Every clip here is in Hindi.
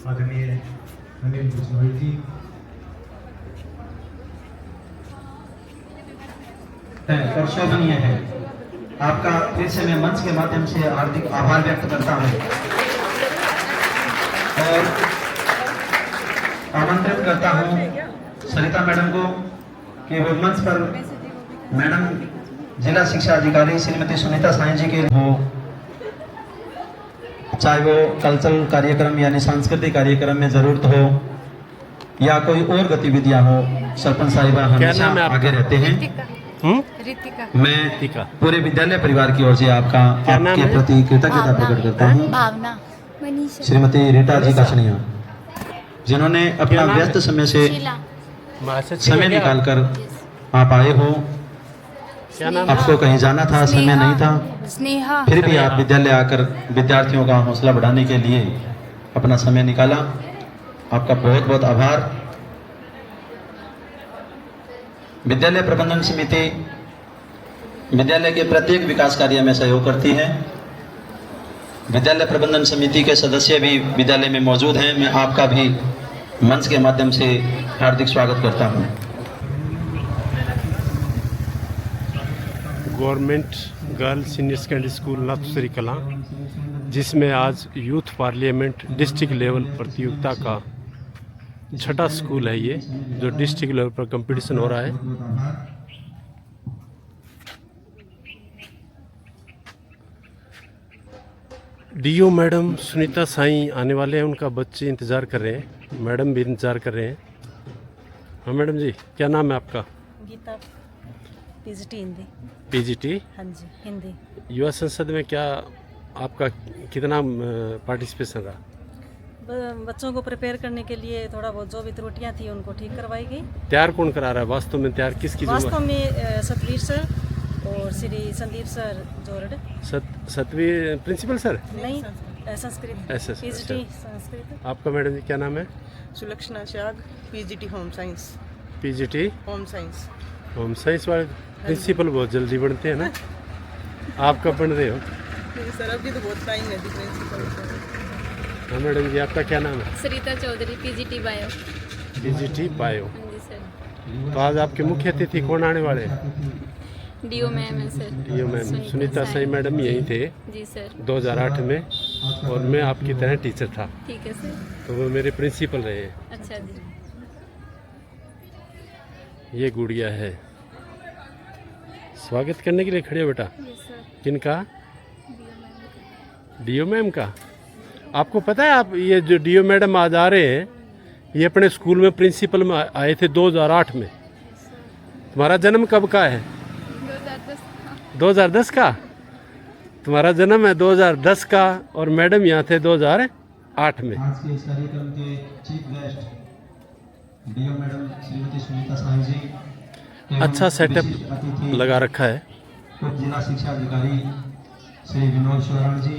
आदरणीय अनिल बिश्नोई जी, और शोभनीय है। आपका फिर से मैं मंच के माध्यम से हार्दिक आभार व्यक्त करता हूं और आमंत्रित करता हूं सरिता मैडम को कि वो मंच पर मैडम जिला शिक्षा अधिकारी श्रीमती सुनीता साई जी के हो, चाहे वो कल्चरल कार्यक्रम यानी सांस्कृतिक कार्यक्रम में जरूरत हो या कोई और गतिविधियां हो, सरपंच साहिबा हमेशा आगे रहते हैं। रितिका। मैं पूरे विद्यालय परिवार की ओर से आपके प्रति कृतज्ञता प्रकट करता हूँ। भावना। श्रीमती रीटा जी काशनिया, जिन्होंने अपना व्यस्त समय से समय निकालकर आप आए हो। आपको कहीं जाना था, समय नहीं था, स्नेहा। फिर भी आप विद्यालय आकर विद्यार्थियों का हौसला बढ़ाने के लिए अपना समय निकाला। आपका बहुत बहुत आभार। विद्यालय प्रबंधन समिति विद्यालय के प्रत्येक विकास कार्य में सहयोग करती है। विद्यालय प्रबंधन समिति के सदस्य भी विद्यालय में मौजूद हैं। मैं आपका भी मंच के माध्यम से हार्दिक स्वागत करता हूं। Government girls senior secondary school Nathusari Kalan, जिसमें आज यूथ पार्लियामेंट डिस्ट्रिक्ट लेवल प्रतियोगिता का छठा स्कूल है ये, जो डिस्ट्रिक्ट लेवल पर कंपटीशन हो रहा है। डीओ मैडम सुनीता साई आने वाले हैं, उनका बच्चे इंतज़ार कर रहे हैं, मैडम भी इंतज़ार कर रहे हैं। हाँ मैडम जी, क्या नाम है आपका? गीता, पीजीटी हिंदी। पीजीटी? हाँ जी, हिंदी। युवा संसद में क्या आपका कितना पार्टिसिपेशन रहा? बच्चों को प्रिपेयर करने के लिए थोड़ा बहुत जो भी त्रुटियां थी उनको ठीक करवाई गई। तैयार कौन करा रहा है वास्तव में? तैयार किसकी? वास्तव में सतवीर सर और श्री संदीप सर जोरड। Satveer principal sir? नहीं, संस्कृत। पीजीटी संस्कृत। आपका मैडम जी क्या नाम है? सुलक्षणा शाग, PGT home science. PGT home science. Home science वाले प्रिंसिपल बहुत जल्दी बनते हैं ना? आप कब बन रहे हो? सर अभी तो बहुत टाइम है प्रिंसिपल। हाँ मैडम जी, आपका क्या नाम है? Sarita Chaudhary, PGT bio. PGT bio. हाँ जी सर। तो आज आपके मुख्य अतिथि कौन आने वाले हैं? डीओ मैम है sir. DO ma'am Sunita Sai madam यहीं थे जी सर। 2008 में, और मैं आपकी तरह टीचर था, ठीक है सर। तो वो मेरे प्रिंसिपल रहे हैं। अच्छा जी। ये गुड़िया है, स्वागत करने के लिए खड़े हो बेटा। Yes sir. किनका? डीओ मैम का। आपको पता है, आप ये जो डीओ मैडम आज आ रहे हैं, ये अपने स्कूल में प्रिंसिपल में आए थे 2008 में। तुम्हारा जन्म कब का है? 2010 का। तुम्हारा जन्म है 2010 का, और मैडम यहाँ थे 2008 में। आज के इस कार्यक्रम के chief guest DO madam Shrimati Sunita Sai ji, अच्छा सेटअप लगा रखा है। उप जिला शिक्षा अधिकारी श्री विनोद शोरण जी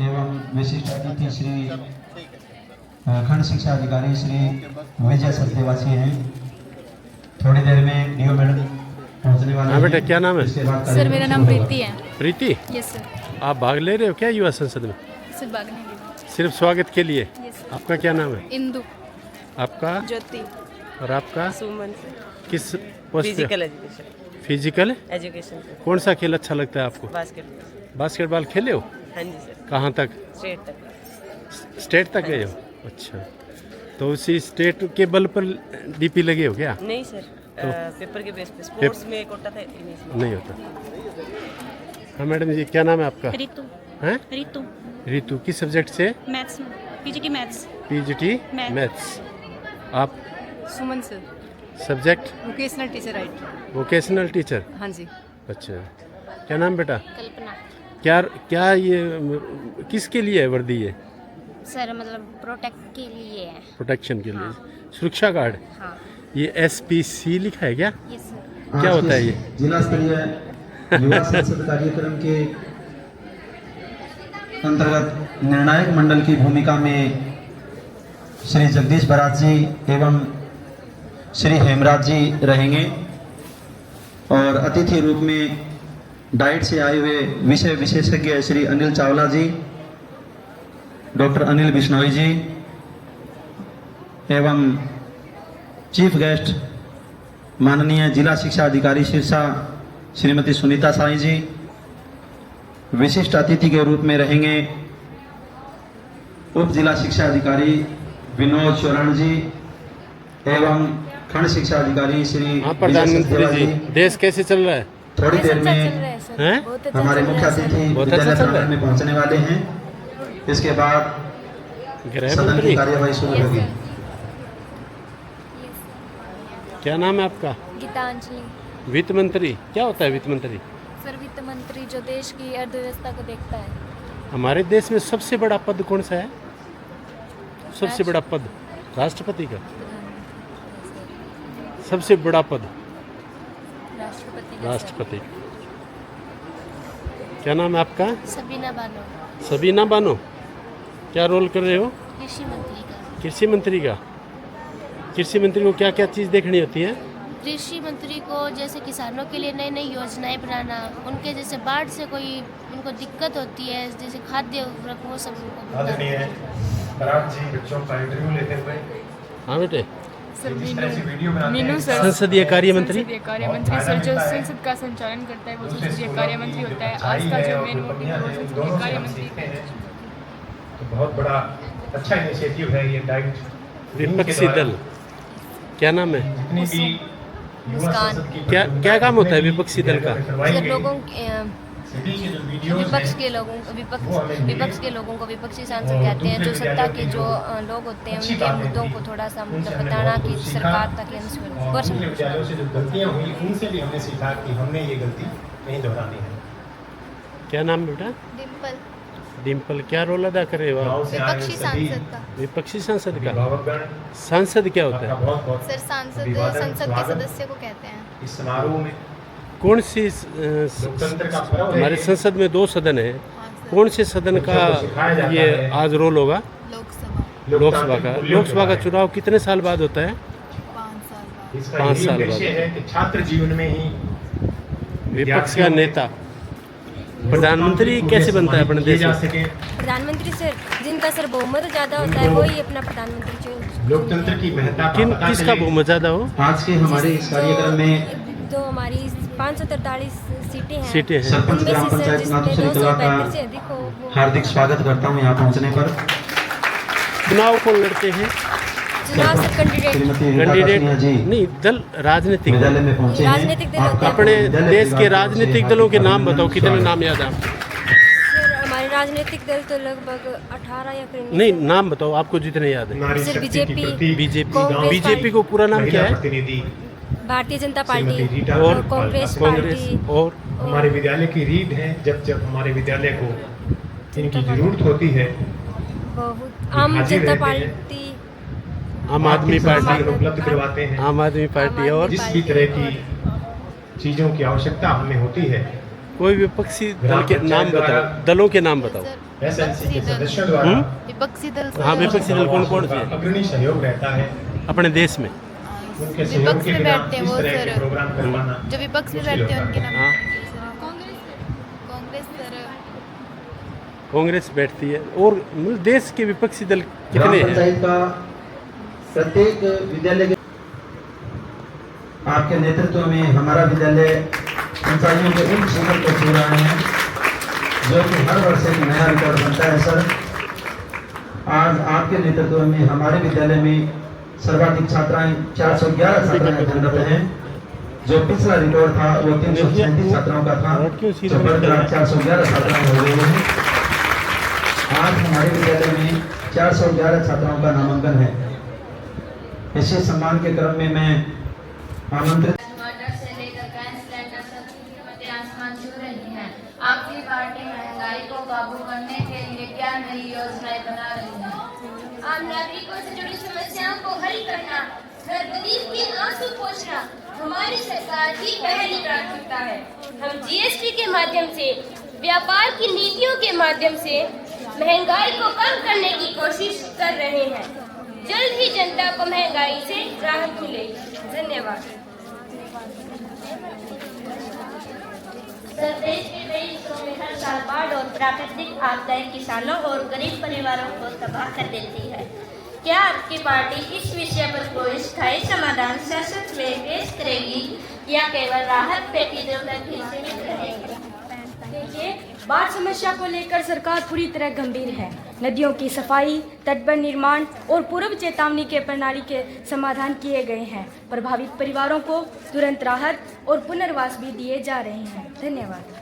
एवं विशिष्ट अतिथि श्री खंड शिक्षा अधिकारी श्री विजय सत्यवासी हैं। थोड़ी देर में डीओ मैडम पहुंचने वाले हैं। हाँ बेटा, क्या नाम है? सर मेरा नाम प्रीति है। प्रीति? Yes sir. आप भाग ले रहे हो क्या युवा संसद में? सिर्फ भागने के लिए। सिर्फ स्वागत के लिए? Yes sir. आपका क्या नाम है? इंदु। आपका? ज्योति। और आपका? सुमन से। किस पोस्ट पे? Physical education. फिजिकल एजुकेशन से। कौन सा खेल अच्छा लगता है आपको? बास्केटबॉल। बास्केटबॉल खेले हो? हाँ जी सर। कहाँ तक? स्टेट तक। स्टेट तक गए हो? अच्छा, तो उसी स्टेट के बल पर डीपी लगे हो क्या? नहीं सर, पेपर के बेस पे। स्पोर्ट्स में कोटा था, नहीं होता। हाँ मैडम जी, क्या नाम है आपका? रितु। हैं? रितु। रितु, किस सब्जेक्ट से? मैथ्स में। PGT maths. PGT math. Maths. आप? Suman sir, subject? Vocational teacher right. Vocational teacher. हाँ जी। अच्छा, क्या नाम बेटा? कल्पना। क्या ये किसके लिए है वर्दी? ये सर मतलब प्रोटेक्ट के लिए है। प्रोटेक्शन के लिए। हाँ। सुरक्षा गार्ड। हाँ। ये SPC लिखा है क्या? Yes sir. क्या होता है ये? जिला स्तरीय युवा संसद कार्यक्रम के अंतर्गत निर्णायक मंडल की भूमिका में श्री जगदीश बराज जी एवं श्री हेमराज जी रहेंगे, और अतिथि रूप में डाइट से आए हुए विषय विशेषज्ञ श्री अनिल चावला जी, डॉक्टर अनिल बिश्नोई जी, एवं चीफ गेस्ट माननीय जिला शिक्षा अधिकारी सिरसा श्रीमती सुनीता साई जी, विशिष्ट अतिथि के रूप में रहेंगे उप जिला शिक्षा अधिकारी विनोद चौरण जी एवं खंड शिक्षा अधिकारी श्री हाँ प्रधानमंत्री जी, देश कैसे चल रहा है? थोड़ी देर में हैं? हमारे मुख्य अतिथि बहुत अच्छा विद्यालय चल रहा प्रांगण है। में पहुंचने वाले हैं। इसके बाद गृह सदन की मंत्री, कार्यवाही शुरू होगी। क्या नाम है आपका? गीतांजलि। वित्त मंत्री, क्या होता है वित्त मंत्री? सर वित्त मंत्री जो देश की अर्थव्यवस्था को देखता है। हमारे देश में सबसे बड़ा पद कौन सा है? सबसे बड़ा पद राष्ट्रपति का। सबसे बड़ा पद राष्ट्रपति का। क्या नाम है आपका? सबीना बानो, सबीना बानो, क्या रोल कर रहे हो? कृषि मंत्री का। कृषि मंत्री का। कृषि मंत्री को क्या क्या चीज़ देखनी होती है? कृषि मंत्री को जैसे किसानों के लिए नई नई योजनाएं बनाना, उनके जैसे बाढ़ से कोई उनको दिक्कत होती है, जैसे खाद्य उर्वरक, वो सब उनको आदरणीय पराग जी बच्चों का इंटरव्यू लेते हुए हाँ बेटे। सर जिस तरह से वीडियो बनाते मीनू हैं, सर, संसदीय कार्य मंत्री। संसदीय कार्य मंत्री सर जो संसद का संचालन करता है वो संसदीय कार्य मंत्री होता है। आज का जो मेन मोटिव है वो संसदीय कार्य मंत्री का है। तो बहुत बड़ा अच्छा इनिशिएटिव है ये डाइट विपक्षी दल, क्या नाम है? जितनी भी युवा मुस्कान। संसद की क्या क्या काम होता है विपक्षी दल का? सर लोगों सिटी के जो वीडियोस विपक्ष हैं, के लोगों विपक्ष के लोगों को विपक्षी सांसद कहते हैं। जो सत्ता के जो लोग होते हैं उनके मुद्दों को थोड़ा सा मतलब बताना कि सरकार तक और दूसरे विद्यालयों से जो गलतियां हुई उनसे भी हमने सीखा कि हमने ये गलती नहीं दोहरानी है। क्या नाम बेटा? डिम्पल। डिम्पल, क्या रोल अदा कर रहे हो आप? गाँव से आए विपक्षी सभी सांसद का। विपक्षी सांसद का। अभिभावकगण, सांसद क्या होता आपका है? बहुत बहुत सर सांसद अभिवादन, संसद के स्वागत। सदस्य को कहते हैं। इस समारोह में कौन सी लोकतंत्र का पर्व है। हमारे संसद में 2 सदन है, हाँ सर। कौन से सदन का सिखाया जाता ये है। आज रोल होगा? लोकसभा। लोकसभा का। लोकसभा का चुनाव कितने साल बाद होता है? 5 साल बाद। इसका 5 यही साल उद्देश्य बाद। है कि छात्र जीवन में ही विपक्ष का नेता प्रधानमंत्री कैसे बनता है अपने देश में? प्रधानमंत्री सर जिनका सर बहुमत ज़्यादा होता है वही अपना प्रधानमंत्री चुन। लोकतंत्र की महत्ता का किन पता किसका चले। बहुमत ज़्यादा हो? आज के हमारे इस कार्यक्रम में जो हमारी 543 सीटें हैं, सीटें हैं। सरपंच उनमें ग्राम से सर पंचायत जिसमें नाथुश्री कला 272 से का अधिक हो वो हार्दिक स्वागत करता हूं यहाँ पहुँचने पर। चुनाव कौन लड़ते हैं? चुनाव से कैंडिडेट श्रीमती रीता कैंडिडेट कस्निया जी नहीं, दल राजनीतिक विद्यालय दल। में पहुंचे राजनीतिक दल हैं। होते आपका हैं। अपने विद्यालय देश के परिवार की ओर राजनीतिक से दलों के हार्दिक नाम बताओ, कितने स्वागत। नाम याद है आपको? सर हमारे राजनीतिक दल तो लगभग 18 या फिर नहीं, नाम बताओ आपको जितने याद है। नारी सर, शक्ति की बीजेपी, प्रतीक, बीजेपी। कांग्रेस बीजेपी को पूरा नाम क्या महिला है? प्रतिनिधि भारतीय जनता श्रीमती पार्टी रीटा और कांग्रेस कांग्रेस पार्टी और हमारे विद्यालय की रीढ़ है। जब जब हमारे विद्यालय को इनकी जरूरत होती है, बहुत आम हाजिर जनता रहते हैं। पार्टी आम आदमी आर्थिक पार्टी। संसाधन उपलब्ध करवाते हैं। आम आदमी पार्टी और जिस भी तरह की चीजों की आवश्यकता हमें होती है, कोई विपक्षी दल के नाम बताओ, दलों के नाम बताओ। एसएनसी के सदस्यों द्वारा विपक्षी दल हाँ, विपक्षी दल कौन कौन से हैं? अग्रणी सहयोग रहता है। अपने देश में। उनके सहयोग विपक्ष के में बिना बैठते हैं इस वो तरह के सर। प्रोग्राम करवाना जो विपक्ष में मुश्किल बैठते हैं होता उनके है। नाम हाँ। कांग्रेस सर। कांग्रेस बैठती है। और देश के विपक्षी दल ग्राम कितने हैं? पंचायत का प्रत्येक विद्यालय के आपके नेतृत्व में हमारा विद्यालय ऊंचाइयों के उन शिखर को छू रहा है जो कि हर वर्ष एक नया रिकॉर्ड बनता है। सर आज आपके नेतृत्व में हमारे विद्यालय में सर्वाधिक छात्राएं 411 छात्राएं अध्ययनरत हैं। जो पिछला रिकॉर्ड था वो 337 छात्राओं का था, जो बढ़कर 411 छात्राएं हो गई हैं। आज हमारे विद्यालय में 411 छात्राओं का नामांकन है। इसी सम्मान के क्रम में मैं आमंत्रित टमाटर से लेकर गैस सिलेंडर तक की कीमतें आसमान छू रही हैं। आपकी पार्टी महंगाई को काबू करने के लिए क्या नई योजनाएं बना रही है? आम नागरिकों से जुड़ी समस्याओं को हल करना, हर गरीब के आंसू पोंछना हमारी सरकार की पहली प्राथमिकता है। हम जीएसटी के माध्यम से, व्यापार की नीतियों के माध्यम से महंगाई को कम करने की कोशिश कर रहे हैं। जल्द ही जनता को महंगाई से राहत मिलेगी। धन्यवाद। देश के कई हिस्सों में हर साल बाढ़ और प्राकृतिक आपदाएं किसानों और गरीब परिवारों को तबाह कर देती है। क्या आपकी पार्टी इस विषय पर कोई स्थायी समाधान संसद में पेश करेगी या केवल राहत पैकेजों तक ही सीमित रहेगी? देखिए, बाढ़ समस्या को लेकर सरकार पूरी तरह गंभीर है। नदियों की सफाई, तटबंध निर्माण और पूर्व चेतावनी के प्रणाली के समाधान किए गए हैं। प्रभावित परिवारों को तुरंत राहत और पुनर्वास भी दिए जा रहे हैं। धन्यवाद।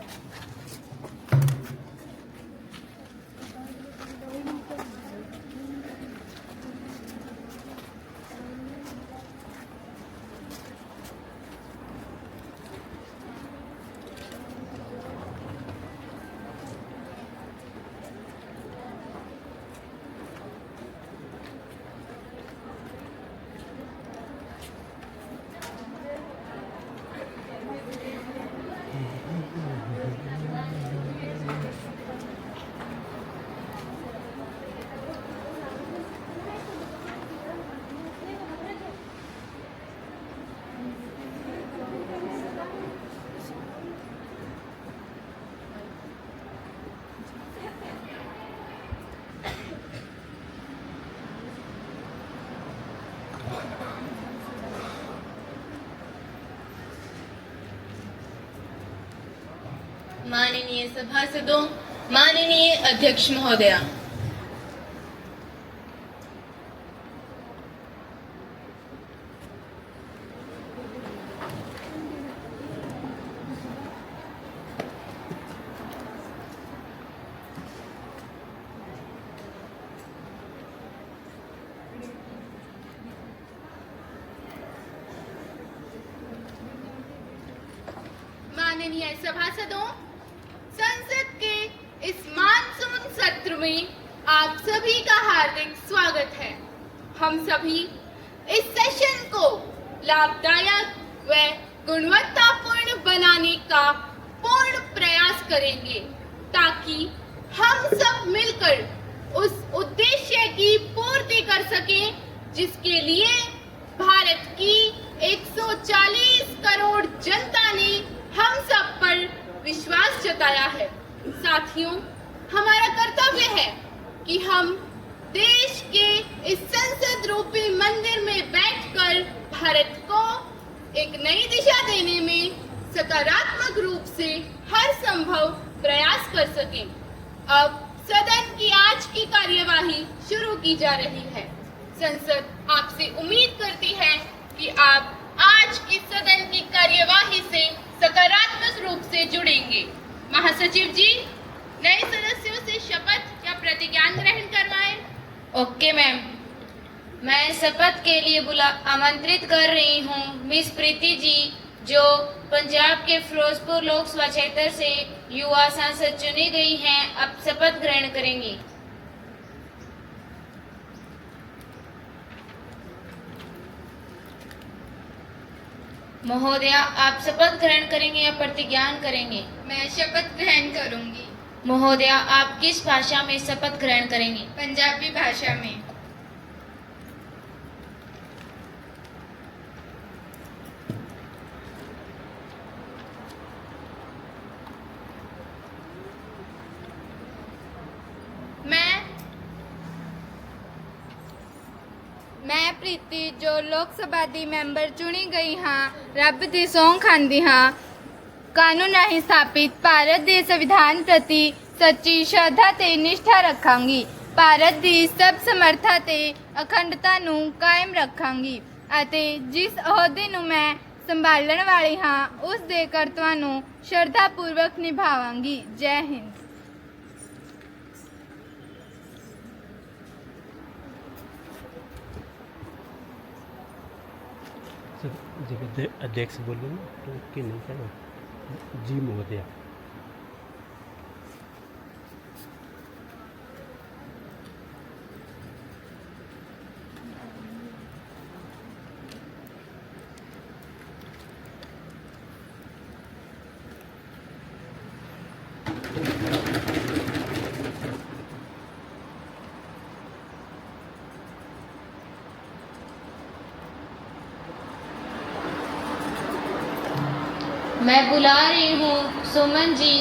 माननीय सभासदों, माननीय अध्यक्ष महोदया, माननीय सभासदों, संसद के इस मानसून सत्र में आप सभी का हार्दिक स्वागत है। हम सभी इस सेशन को लाभदायक व गुणवत्तापूर्ण बनाने का पूर्ण प्रयास करेंगे ताकि हम सब मिलकर उस उद्देश्य की पूर्ति कर सकें जिसके लिए भारत की 140 करोड़ जनता ने हम सब पर विश्वास जताया है। साथियों, हमारा कर्तव्य है कि हम देश के इस संसद रूपी मंदिर में बैठकर भारत को एक नई दिशा देने में सकारात्मक रूप से हर संभव प्रयास कर सकें। अब सदन की आज की कार्यवाही शुरू की जा रही है। संसद आपसे उम्मीद करती है कि आप आज की सदन की कार्यवाही से सकारात्मक रूप से जुड़ेंगे। महासचिव जी, नए सदस्यों से शपथ या प्रतिज्ञान ग्रहण करवाएं। Okay ma'am. मैं शपथ के लिए आमंत्रित कर रही हूँ मिस प्रीति जी, जो पंजाब के फिरोजपुर लोकसभा क्षेत्र से युवा सांसद चुनी गई हैं। अब शपथ ग्रहण करेंगी। महोदया, आप शपथ ग्रहण करेंगे या प्रतिज्ञान करेंगे? मैं शपथ ग्रहण करूंगी। महोदया, आप किस भाषा में शपथ ग्रहण करेंगे? पंजाबी भाषा में। मैं प्रीति जो लोक सभा दी मैंबर चुनी गई हाँ, रब दी सौं खांदी हाँ, कानून राਹੀਂ स्थापित भारत ਦੇ संविधान प्रति सच्ची श्रद्धा ਤੇ निष्ठा ਰੱਖਾਂਗੀ। ਭਾਰਤ ਦੀ ਸਭ ਸਮਰੱਥਾ ਤੇ ਅਖੰਡਤਾ ਨੂੰ ਕਾਇਮ ਰੱਖਾਂਗੀ ਅਤੇ ਜਿਸ ਅਹੁਦੇ ਨੂੰ ਮੈਂ ਸੰਭਾਲਣ ਵਾਲੀ ਹਾਂ ਉਸ ਦੇ ਕਰਤੱਵਾਂ ਨੂੰ ਸ਼ਰਧਾਪੂਰਵਕ ਨਿਭਾਵਾਂਗੀ। ਜੈ ਹਿੰਦ। जब अध्यक्ष बोले ना तो कि नहीं कहना जी महोदया। मैं बुला रही हूँ सुमन जी,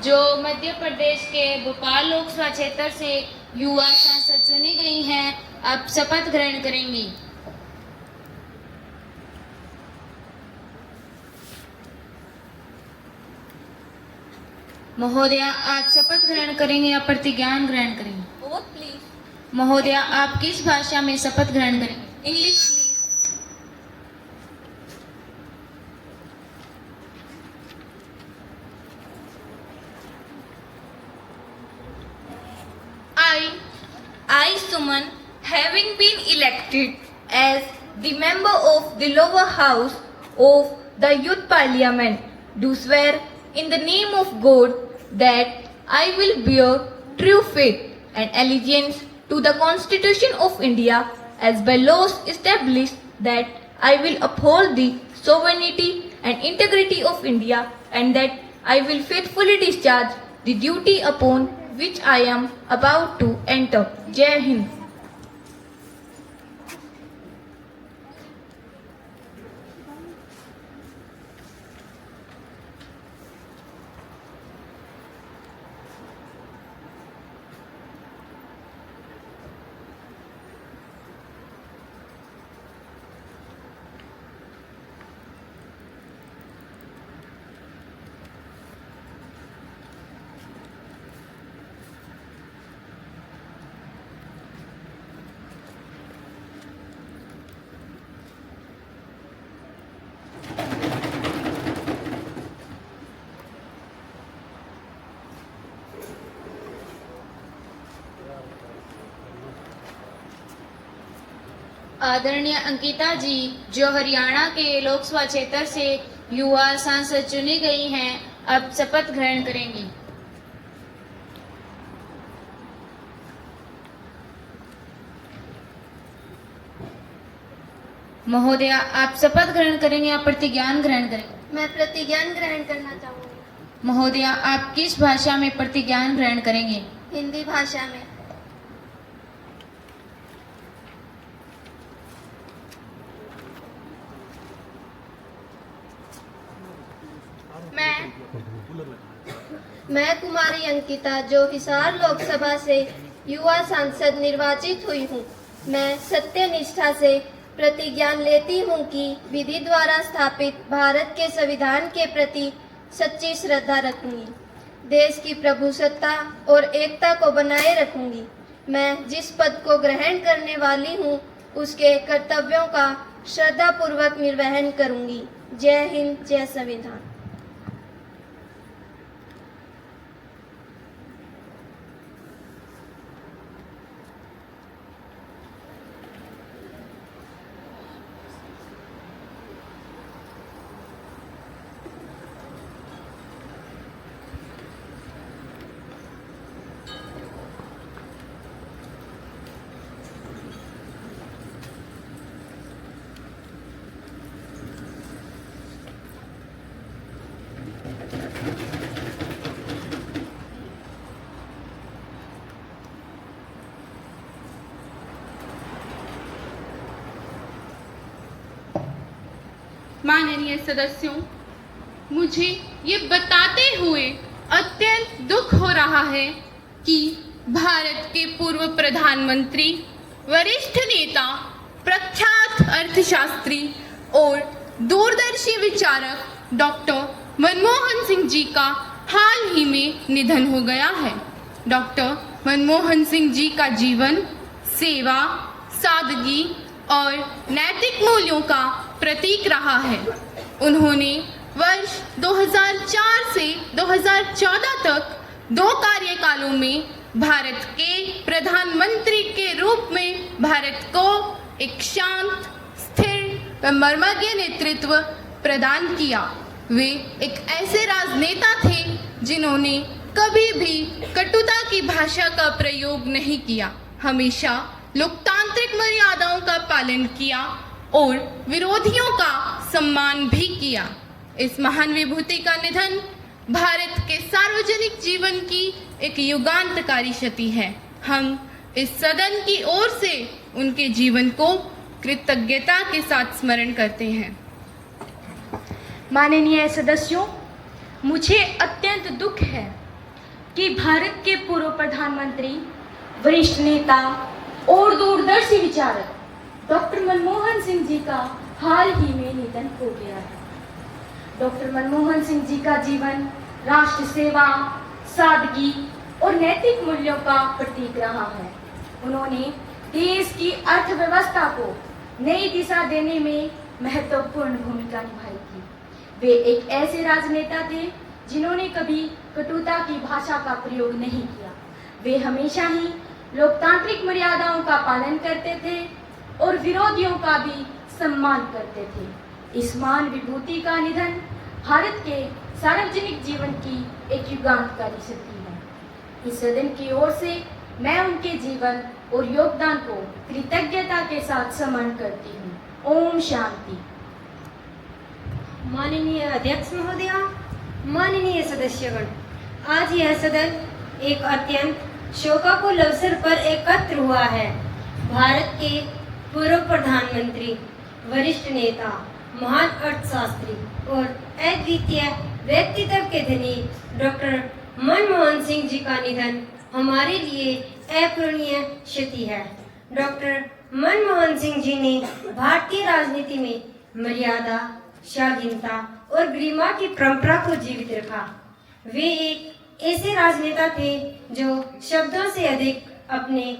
जो मध्य प्रदेश के भोपाल लोकसभा क्षेत्र से युवा सांसद चुनी गई हैं। आप शपथ ग्रहण करेंगी। महोदया, आप शपथ ग्रहण करेंगे या प्रतिज्ञान ग्रहण करेंगे? Both please. महोदया, आप किस भाषा में शपथ ग्रहण करेंगे? English please. I, Suman, having been elected as the member of the lower house of the Youth Parliament, do swear in the name of God that I will bear true faith and allegiance to the Constitution of India as by laws established, that I will uphold the sovereignty and integrity of India, and that I will faithfully discharge the duty upon which I am about to enter. Jai Hind. आदरणीय अंकिता जी, जो हरियाणा के लोकसभा क्षेत्र से युवा सांसद चुनी गई हैं, अब शपथ ग्रहण करेंगी। महोदया, आप शपथ ग्रहण करेंगे या प्रतिज्ञान ग्रहण करेंगे? मैं प्रतिज्ञान ग्रहण करना चाहूँगी। महोदया, आप किस भाषा में प्रतिज्ञान ग्रहण करेंगे? हिंदी भाषा में। मैं कुमारी अंकिता, जो हिसार लोकसभा से युवा सांसद निर्वाचित हुई हूँ, मैं सत्य निष्ठा से प्रतिज्ञान लेती हूँ कि विधि द्वारा स्थापित भारत के संविधान के प्रति सच्ची श्रद्धा रखूंगी, देश की प्रभुसत्ता और एकता को बनाए रखूंगी। मैं जिस पद को ग्रहण करने वाली हूँ, उसके कर्तव्यों का श्रद्धापूर्वक निर्वहन करूंगी। जय हिंद, जय संविधान। माननीय सदस्यों, मुझे ये बताते हुए अत्यंत दुख हो रहा है कि भारत के पूर्व प्रधानमंत्री, वरिष्ठ नेता, प्रख्यात अर्थशास्त्री और दूरदर्शी विचारक डॉक्टर मनमोहन सिंह जी का हाल ही में निधन हो गया है। डॉक्टर मनमोहन सिंह जी का जीवन सेवा, सादगी और नैतिक मूल्यों का प्रतीक रहा है। उन्होंने वर्ष 2004 से 2014 तक 2 कार्यकालों में भारत के प्रधानमंत्री के रूप में भारत को एक शांत, स्थिर व मर्मज्ञ नेतृत्व प्रदान किया। वे एक ऐसे राजनेता थे जिन्होंने कभी भी कटुता की भाषा का प्रयोग नहीं किया, हमेशा लोकतांत्रिक मर्यादाओं का पालन किया और विरोधियों का सम्मान भी किया। इस महान विभूति का निधन भारत के सार्वजनिक जीवन की एक युगांतकारी क्षति है। हम इस सदन की ओर से उनके जीवन को कृतज्ञता के साथ स्मरण करते हैं। माननीय सदस्यों, मुझे अत्यंत दुख है कि भारत के पूर्व प्रधानमंत्री, वरिष्ठ नेता, और दूरदर्शी विचारक डॉक्टर मनमोहन सिंह जी का हाल ही में निधन हो गया है। डॉक्टर मनमोहन सिंह जी का जीवन राष्ट्र सेवा, सादगी और नैतिक मूल्यों का प्रतीक रहा है। उन्होंने देश की अर्थव्यवस्था को नई दिशा देने में महत्वपूर्ण भूमिका निभाई थी। वे एक ऐसे राजनेता थे जिन्होंने कभी कटुता की भाषा का प्रयोग नहीं किया। वे हमेशा ही लोकतांत्रिक मर्यादाओं का पालन करते थे और विरोधियों का भी सम्मान करते थे। इस महान विभूति का निधन भारत के सार्वजनिक जीवन की एक युगांतकारी क्षति है। इस सदन की ओर से मैं उनके जीवन और योगदान को कृतज्ञता के साथ स्मरण करती हूँ। ओम शांति। माननीय अध्यक्ष महोदया, माननीय सदस्यगण, आज यह सदन एक अत्यंत शोकाकुल अवसर पर एकत्र हुआ है। भारत के पूर्व प्रधानमंत्री, वरिष्ठ नेता, महान अर्थशास्त्री और अद्वितीय व्यक्तित्व के धनी डॉक्टर मनमोहन सिंह जी का निधन हमारे लिए अपूरणीय क्षति है। डॉक्टर मनमोहन सिंह जी ने भारतीय राजनीति में मर्यादा, शालीनता और गरिमा की परंपरा को जीवित रखा। वे एक ऐसे राजनेता थे जो शब्दों से अधिक अपने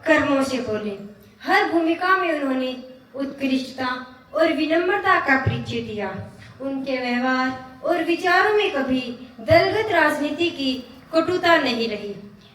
कर्मों से बोले। हर भूमिका में उन्होंने उत्कृष्टता और विनम्रता का परिचय दिया। उनके व्यवहार और विचारों में कभी दलगत राजनीति की कटुता नहीं रही।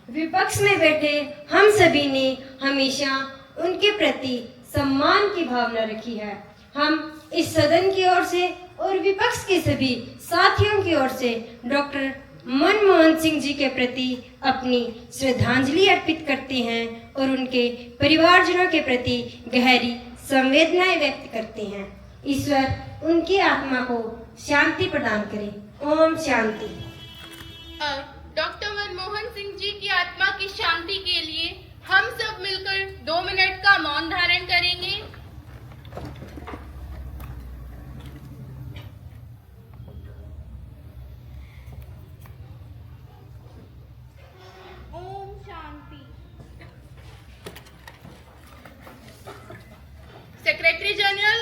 विपक्ष में बैठे हम सभी ने हमेशा उनके प्रति सम्मान की भावना रखी है। हम इस सदन की ओर से और विपक्ष के सभी साथियों की ओर से डॉक्टर मनमोहन सिंह जी के प्रति अपनी श्रद्धांजलि अर्पित करते हैं और उनके परिवारजनों के प्रति गहरी संवेदनाएं व्यक्त करते हैं। ईश्वर उनकी आत्मा को शांति प्रदान करे। ओम शांति। अब डॉक्टर मनमोहन सिंह जी की आत्मा की शांति के लिए हम सब मिलकर 2 मिनट का मौन धारण करेंगे। Om Shanti. Secretary General,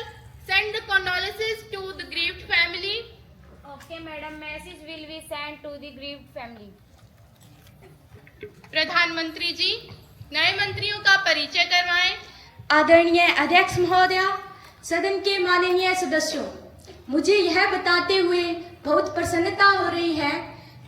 send the condolences to the grieved family. Okay, madam. Message will be sent to the grieved family. प्रधानमंत्री जी, नए मंत्रियों का परिचय करवाएं। आदरणीय अध्यक्ष महोदया, सदन के माननीय सदस्यों, मुझे यह बताते हुए बहुत प्रसन्नता हो रही है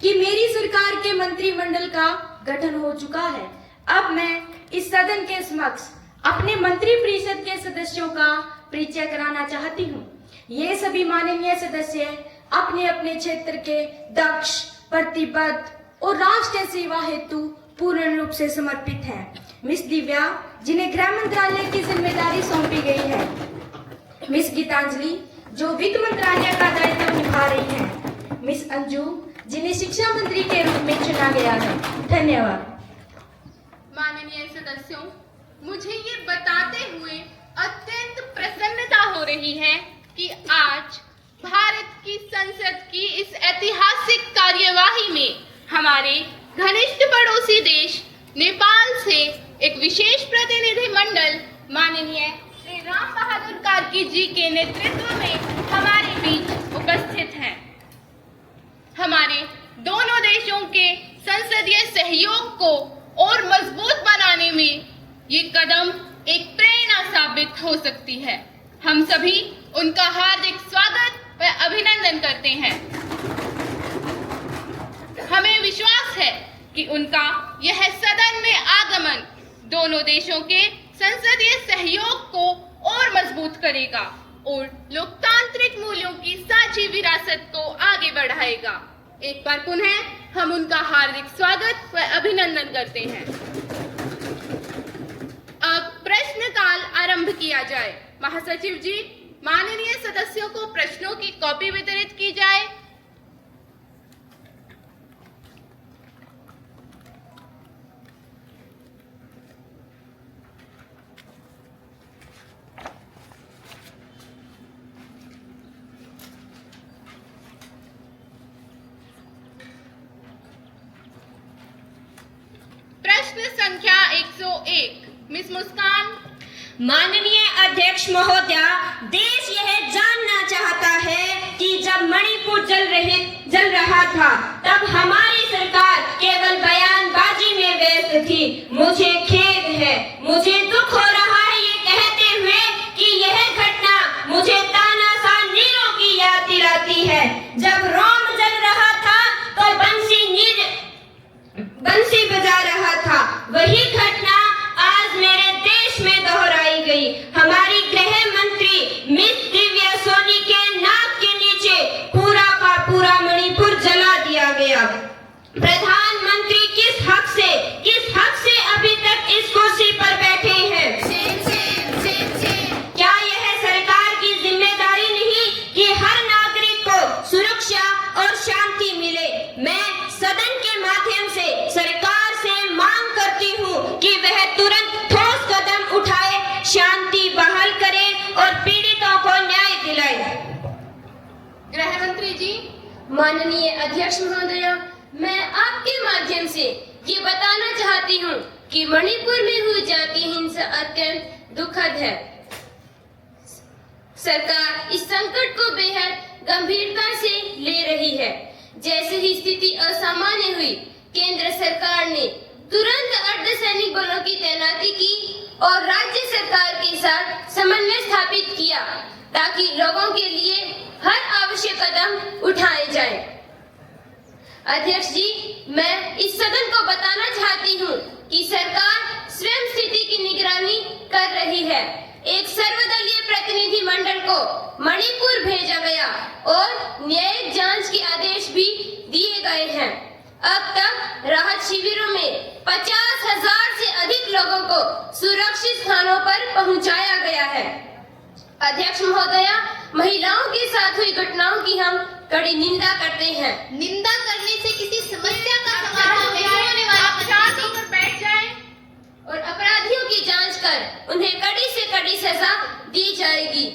कि मेरी सरकार के मंत्रिमंडल का गठन हो चुका है। अब मैं इस सदन के समक्ष अपने मंत्री परिषद के सदस्यों का परिचय कराना चाहती हूँ। ये सभी माननीय सदस्य अपने अपने क्षेत्र के दक्ष, प्रतिबद्ध और राष्ट्र सेवा हेतु पूर्ण रूप से समर्पित हैं। मिस दिव्या, जिन्हें गृह मंत्रालय की जिम्मेदारी सौंपी गई है, मिस गीतांजलि, जो वित्त मंत्रालय का दायित्व निभा रही हैं, मिस अंजू, जिन्हें शिक्षा मंत्री के रूप में चुना गया है। धन्यवाद। माननीय सदस्यों, मुझे ये बताते हुए अत्यंत प्रसन्नता हो रही है कि आज भारत की संसद की इस ऐतिहासिक कार्यवाही में हमारे घनिष्ठ पड़ोसी देश नेपाल से एक विशेष प्रतिनिधि मंडल माननीय श्री राम बहादुर कार्की जी के नेतृत्व में हमारे बीच उपस्थित हैं। हमारे दोनों देशों के संसदीय सहयोग को और मजबूत बनाने में ये कदम एक प्रेरणा साबित हो सकती है। हम सभी उनका हार्दिक स्वागत व अभिनंदन करते हैं। हमें विश्वास है कि उनका यह सदन में आगमन दोनों देशों के संसदीय सहयोग को और मजबूत करेगा और लोकतांत्रिक मूल्यों की साझी विरासत को आगे बढ़ाएगा। एक बार पुनः हम उनका हार्दिक स्वागत व अभिनंदन करते हैं। अब प्रश्न काल आरंभ किया जाए। महासचिव जी, माननीय सदस्यों को प्रश्नों की कॉपी वितरित की जाए। प्रश्न संख्या 101, मिस मिस मुस्कान। माननीय अध्यक्ष महोदय, देश यह जानना चाहता है कि जब मणिपुर जल रहा था तब हमारी सरकार केवल बयानबाजी में व्यस्त थी। मुझे खेद है, मुझे दुख हो रहा है ये कहते हुए कि यह घटना मुझे तानाशाह नीरों की याद दिलाती है। जब रोम जल रहा था तो बंसी बजा रहा था। वही घटना आज मेरे देश में दोहराई गई। हमारी गृह मंत्री मिस दिव्या सोनी के नाक के नीचे पूरा का पूरा मणिपुर जला दिया गया। प्रधानमंत्री किस हक से अभी तक इस कुर्सी पर बैठे हैं? क्या यह सरकार की जिम्मेदारी नहीं कि हर नागरिक को सुरक्षा और शांति मिले? मैं सदन के माध्यम से सरकार से मांग करती हूँ कि वह तुरंत ठोस कदम उठाए, शांति बहाल करे और पीड़ितों को न्याय दिलाए। गृह मंत्री जी। माननीय अध्यक्ष महोदय, मैं आपके माध्यम से ये बताना चाहती हूँ कि मणिपुर में हुई जातीय हिंसा अत्यंत दुखद है। सरकार इस संकट को बेहद गंभीरता से ले रही है। जैसे ही स्थिति असामान्य हुई, केंद्र सरकार ने तुरंत अर्धसैनिक बलों की तैनाती की और राज्य सरकार के साथ समन्वय स्थापित किया ताकि लोगों के लिए हर आवश्यक कदम उठाए जाए। अध्यक्ष जी, मैं इस सदन को बताना चाहती हूँ कि सरकार स्वयं स्थिति की निगरानी कर रही है। एक सर्वदलीय प्रतिनिधि मंडल को मणिपुर भेजा गया और न्यायिक जांच के आदेश भी दिए गए हैं। अब तक राहत शिविरों में 50,000 से अधिक लोगों को सुरक्षित स्थानों पर पहुंचाया गया है। अध्यक्ष महोदया, महिलाओं के साथ हुई घटनाओं की हम कड़ी निंदा करते हैं। निंदा करने से किसी समस्या का समाधान नहीं होने वाला। आप शांत होकर बैठ जाएं और अपराधियों की जांच कर उन्हें कड़ी से कड़ी सजा दी जाएगी।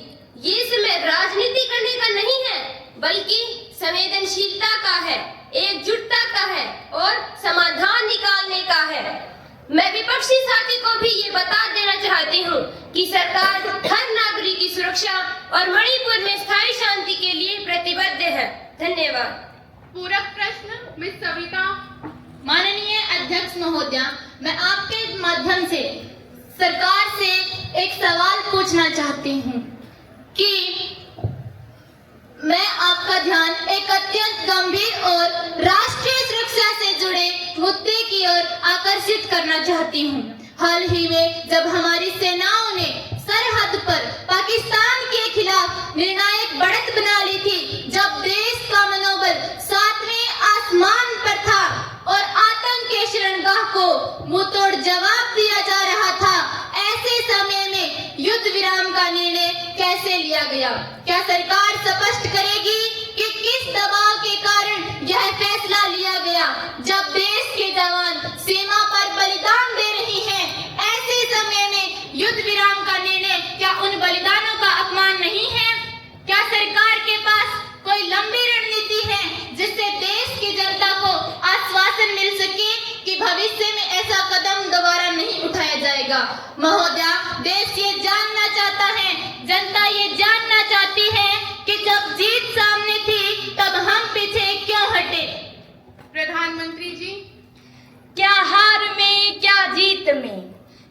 ये समय राजनीति करने का नहीं है, बल्कि संवेदनशीलता का है, एकजुटता का है और समाधान निकालने का है। मैं विपक्षी साथी को भी ये बता देना चाहती हूँ कि सरकार हर नागरिक की सुरक्षा और मणिपुर में स्थायी शांति के लिए प्रतिबद्ध है। धन्यवाद। पूरक प्रश्न मिस सविता। माननीय अध्यक्ष महोदय, मैं आपके माध्यम से सरकार से एक सवाल पूछना चाहती हूँ कि मैं आपका ध्यान एक अत्यंत गंभीर और राष्ट्रीय सुरक्षा से जुड़े मुद्दे की ओर आकर्षित करना चाहती हूँ। हाल ही में जब हमारी सेनाओं ने सरहद पर पाकिस्तान के खिलाफ निर्णायक बढ़त बना ली थी, जब देश का मनोबल 7वें आसमान पर था और आतंक के शरणगाह को मुंहतोड़ जवाब दिया जा रहा था, ऐसे समय में युद्ध विराम का निर्णय कैसे लिया गया? क्या सरकार स्पष्ट करेगी कि किस दबाव के कारण यह फैसला लिया गया? जब देश के जवान सीमा पर बलिदान दे रहे हैं, ऐसे समय में युद्ध विराम का निर्णय क्या उन बलिदानों का अपमान नहीं है? क्या सरकार के पास कोई लंबी रणनीति है जिससे देश की जनता को आश्वासन मिल सके कि भविष्य में ऐसा कदम दोबारा नहीं उठाया जाएगा? महोदय, देश ये जानना चाहता है, जनता ये जानना चाहती है कि जब जीत सामने थी तब हम पीछे क्यों हटे? प्रधानमंत्री जी। क्या हार में क्या जीत में,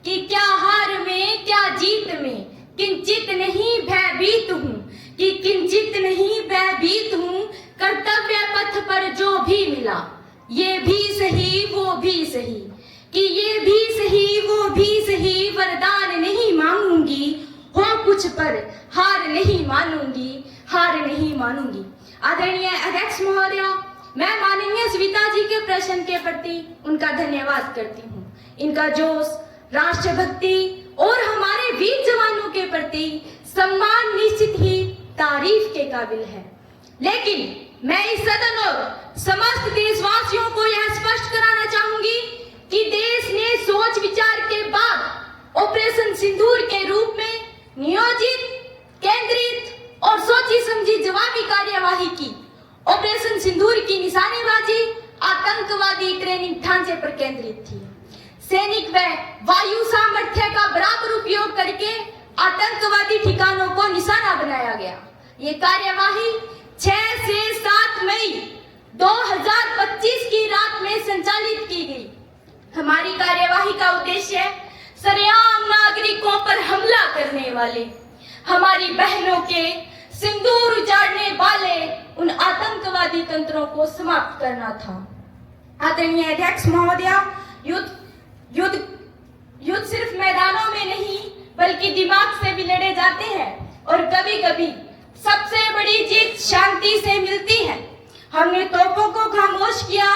कि क्या हार में क्या जीत में किंचित नहीं भयभीत हूँ, कि किंचित नहीं भयभीत हूँ। कर्तव्य पथ पर जो भी मिला, ये भी सही वो भी सही, कि ये भी सही वो भी सही, वरदान नहीं मांगूंगी, हो कुछ पर हार नहीं मानूंगी, हार नहीं मानूंगी। आदरणीय अध्यक्ष महोदय, मैं माननीय सविता जी के प्रश्न के प्रति उनका धन्यवाद करती हूँ। इनका जोश, राष्ट्रभक्ति और हमारे वीर जवानों के प्रति सम्मान निश्चित ही तारीफ के काबिल है। लेकिन मैं इस सदन और समस्त देशवासियों को यह स्पष्ट कराना चाहूंगी कि देश ने सोच विचार के बाद ऑपरेशन सिंदूर के रूप में नियोजित, केंद्रित और सोची समझी जवाबी कार्यवाही की। ऑपरेशन सिंदूर की निशानेबाजी आतंकवादी ट्रेनिंग ढांचे पर केंद्रित थी। सैनिक व वायु सामर्थ्य का आतंकवादी ठिकानों को निशाना बनाया गया। ये कार्यवाही 6 से 7 मई 2025 की रात में संचालित की गई। हमारी कार्यवाही का उद्देश्य सरेआम नागरिकों पर हमला करने वाले, हमारी बहनों के सिंदूर उजाड़ने वाले उन आतंकवादी तंत्रों को समाप्त करना था। आदरणीय अध्यक्ष महोदया, युद्ध सिर्फ मैदानों में नहीं बल्कि दिमाग से भी लड़े जाते हैं और कभी कभी सबसे बड़ी जीत शांति से मिलती है। हमने तोपों को खामोश किया,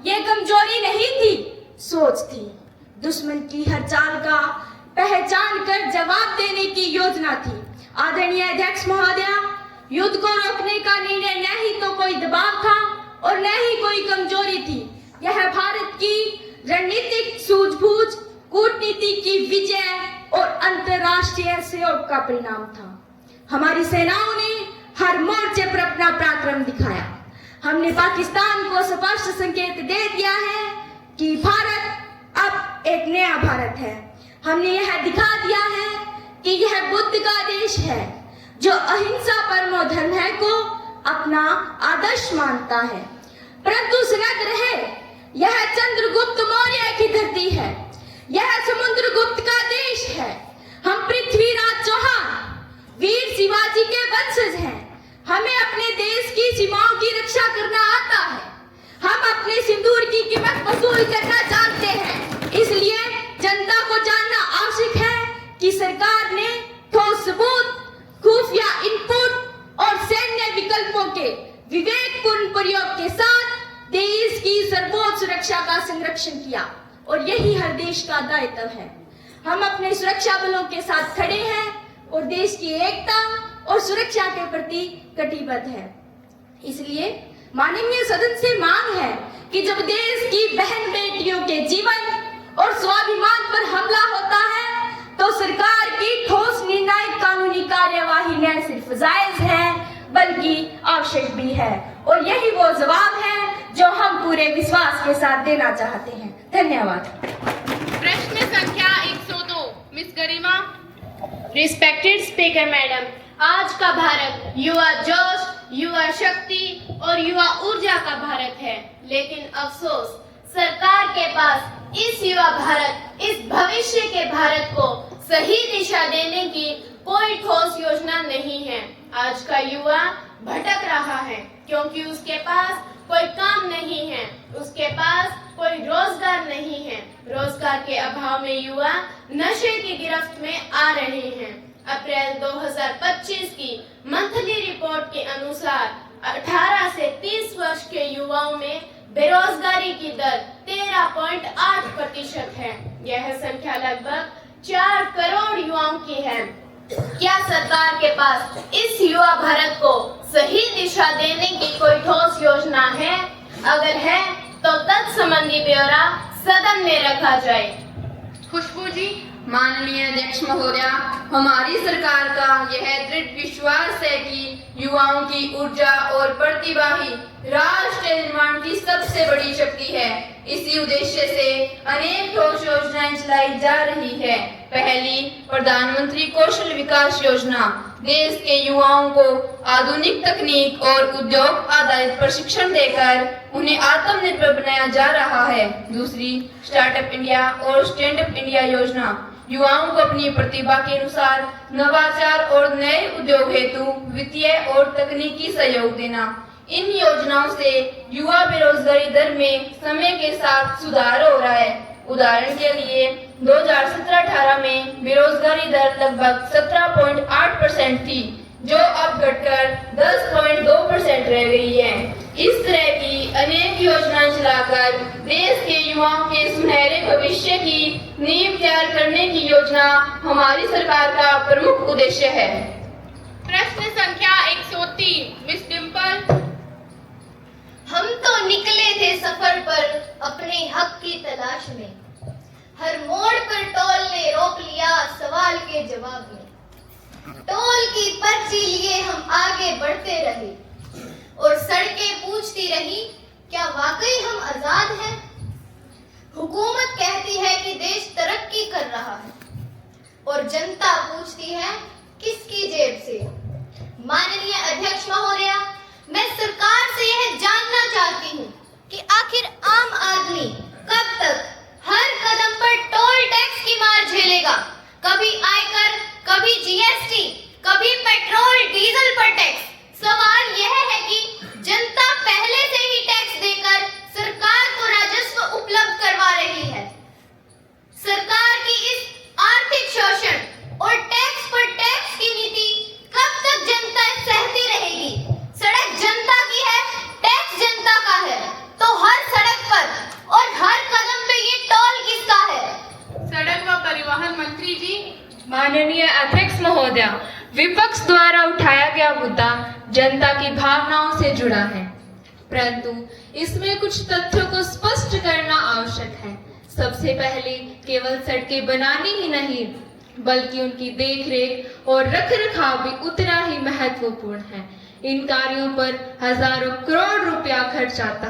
ये कमजोरी नहीं थी, सोच थी। दुश्मन की हर चाल का पहचान कर जवाब देने की योजना थी। आदरणीय अध्यक्ष महोदया, युद्ध को रोकने का निर्णय न ही तो कोई दबाव था और न ही कोई कमजोरी थी। यह भारत की रणनीतिक सूझबूझ, कूटनीति की विजय और अंतर्राष्ट्रीय सहयोग का परिणाम था। हमारी सेनाओं ने हर मोर्चे पर अपना पराक्रम दिखाया। हमने पाकिस्तान को स्पष्ट संकेत दे दिया है कि भारत अब एक नया भारत है। हमने यह दिखा दिया है कि यह बुद्ध का देश है जो अहिंसा परमो धर्म है को अपना आदर्श मानता है। परंतु सुनत रहे, यह चंद्रगुप्त मौर्य की धरती है, यह समुद्रगुप्त का देश है। हम पृथ्वीराज चौहान, वीर शिवाजी के वंशज हैं। हमें अपने देश की सीमाओं की रक्षा करना आता है। हम अपने सिंदूर की कीमत वसूल करना जानते हैं। इसलिए जनता को जानना आवश्यक है कि सरकार ने ठोस सबूत, खुफिया इनपुट और सैन्य विकल्पों के विवेकपूर्ण प्रयोग के साथ देश की सर्वोच्च सुरक्षा का संरक्षण किया और यही हर देश का दायित्व है। हम अपने सुरक्षा बलों के साथ खड़े हैं और देश की एकता और सुरक्षा के प्रति कटिबद्ध है। इसलिए माननीय सदन से मांग है कि जब देश की बहन बेटियों के जीवन और स्वाभिमान पर हमला होता है तो सरकार की ठोस निर्णायक कानूनी कार्यवाही न सिर्फ जायज है बल्कि आवश्यक भी है और यही वो जवाब है जो हम पूरे विश्वास के साथ देना चाहते हैं। धन्यवाद। प्रश्न संख्या 102 मिस गरिमा। रिस्पेक्टेड स्पीकर मैडम, आज का भारत युवा जोश, युवा शक्ति और युवा ऊर्जा का भारत है, लेकिन अफसोस सरकार के पास इस युवा भारत, इस भविष्य के भारत को सही दिशा देने की कोई ठोस योजना नहीं है। आज का युवा भटक रहा है क्योंकि उसके पास कोई काम नहीं है, उसके पास कोई रोजगार नहीं है। रोजगार के अभाव में युवा नशे की गिरफ्त में आ रहे हैं। अप्रैल 2025 की मंथली रिपोर्ट के अनुसार 18 से 30 वर्ष के युवाओं में बेरोजगारी की दर 13.8% है। यह संख्या लगभग 4 करोड़ युवाओं की है। क्या सरकार के पास इस युवा भारत को सही दिशा देने की कोई ठोस योजना है? अगर है तो तत्संबंधी ब्यौरा सदन में रखा जाए। खुशबू जी। माननीय अध्यक्ष महोदया, हमारी सरकार का यह दृढ़ विश्वास है कि युवाओं की ऊर्जा और प्रतिभा ही राष्ट्र निर्माण की सबसे बड़ी शक्ति है। इसी उद्देश्य से अनेक ठोस योजनाएं चलाई जा रही है। पहली, प्रधानमंत्री कौशल विकास योजना देश के युवाओं को आधुनिक तकनीक और उद्योग आधारित प्रशिक्षण देकर उन्हें आत्मनिर्भर बनाया जा रहा है। दूसरी, स्टार्टअप इंडिया और स्टैंड अप इंडिया योजना युवाओं को अपनी प्रतिभा के अनुसार नवाचार और नए उद्योग हेतु वित्तीय और तकनीकी सहयोग देना। इन योजनाओं से युवा बेरोजगारी दर में समय के साथ सुधार हो रहा है। उदाहरण के लिए 2017-18 में बेरोजगारी दर लगभग 17.8% थी, जो अब घटकर 10.2% रह गई है। इस तरह की अनेक योजनाएं चलाकर देश के युवाओं के सुनहरे भविष्य की नींव तैयार करने की योजना हमारी सरकार का प्रमुख उद्देश्य है। प्रश्न संख्या 103 मिस डिम्पल। हम तो निकले थे सफर पर अपने हक की तलाश में, हर मोड़ पर टोल ने रोक लिया सवाल के जवाब में। टोल की पर्ची लिए हम आगे बढ़ते रहे और सड़कें पूछती रही, क्या वाकई हम आजाद हैं? हुकूमत कहती है कि देश तरक्की कर रहा है और और जनता पूछती है किसकी जेब से। माननीय अध्यक्ष महोदया, मैं सरकार से यह जानना चाहती हूँ कि आखिर आम आदमी कब तक हर कदम पर टोल टैक्स की मार झेलेगा। कभी आयकर, कभी जीएसटी, कभी पेट्रोल डीजल पर टैक्स। सवाल यह है कि जनता पहले से ही टैक्स देकर सरकार को राजस्व उपलब्ध करवा रही है। सरकार की इस आर्थिक शोषण और टैक्स पर टैक्स की नीति कब तक जनता सहती रहेगी। सड़क जनता की है, टैक्स जनता का है, तो हर सड़क पर और हर कदम पे ये टोल किसका है। सड़क व परिवहन मंत्री जी। माननीय अध्यक्ष महोदया, विपक्ष द्वारा उठाया गया मुद्दा जनता की भावनाओं से जुड़ा है, परंतु इसमें कुछ तथ्यों को स्पष्ट करना आवश्यक है। सबसे पहले केवल सड़कें बनानी ही नहीं, बल्कि उनकी देखरेख और रखरखाव भी उतना ही महत्वपूर्ण है। इन कार्यों पर हजारों करोड़ रुपया खर्च आता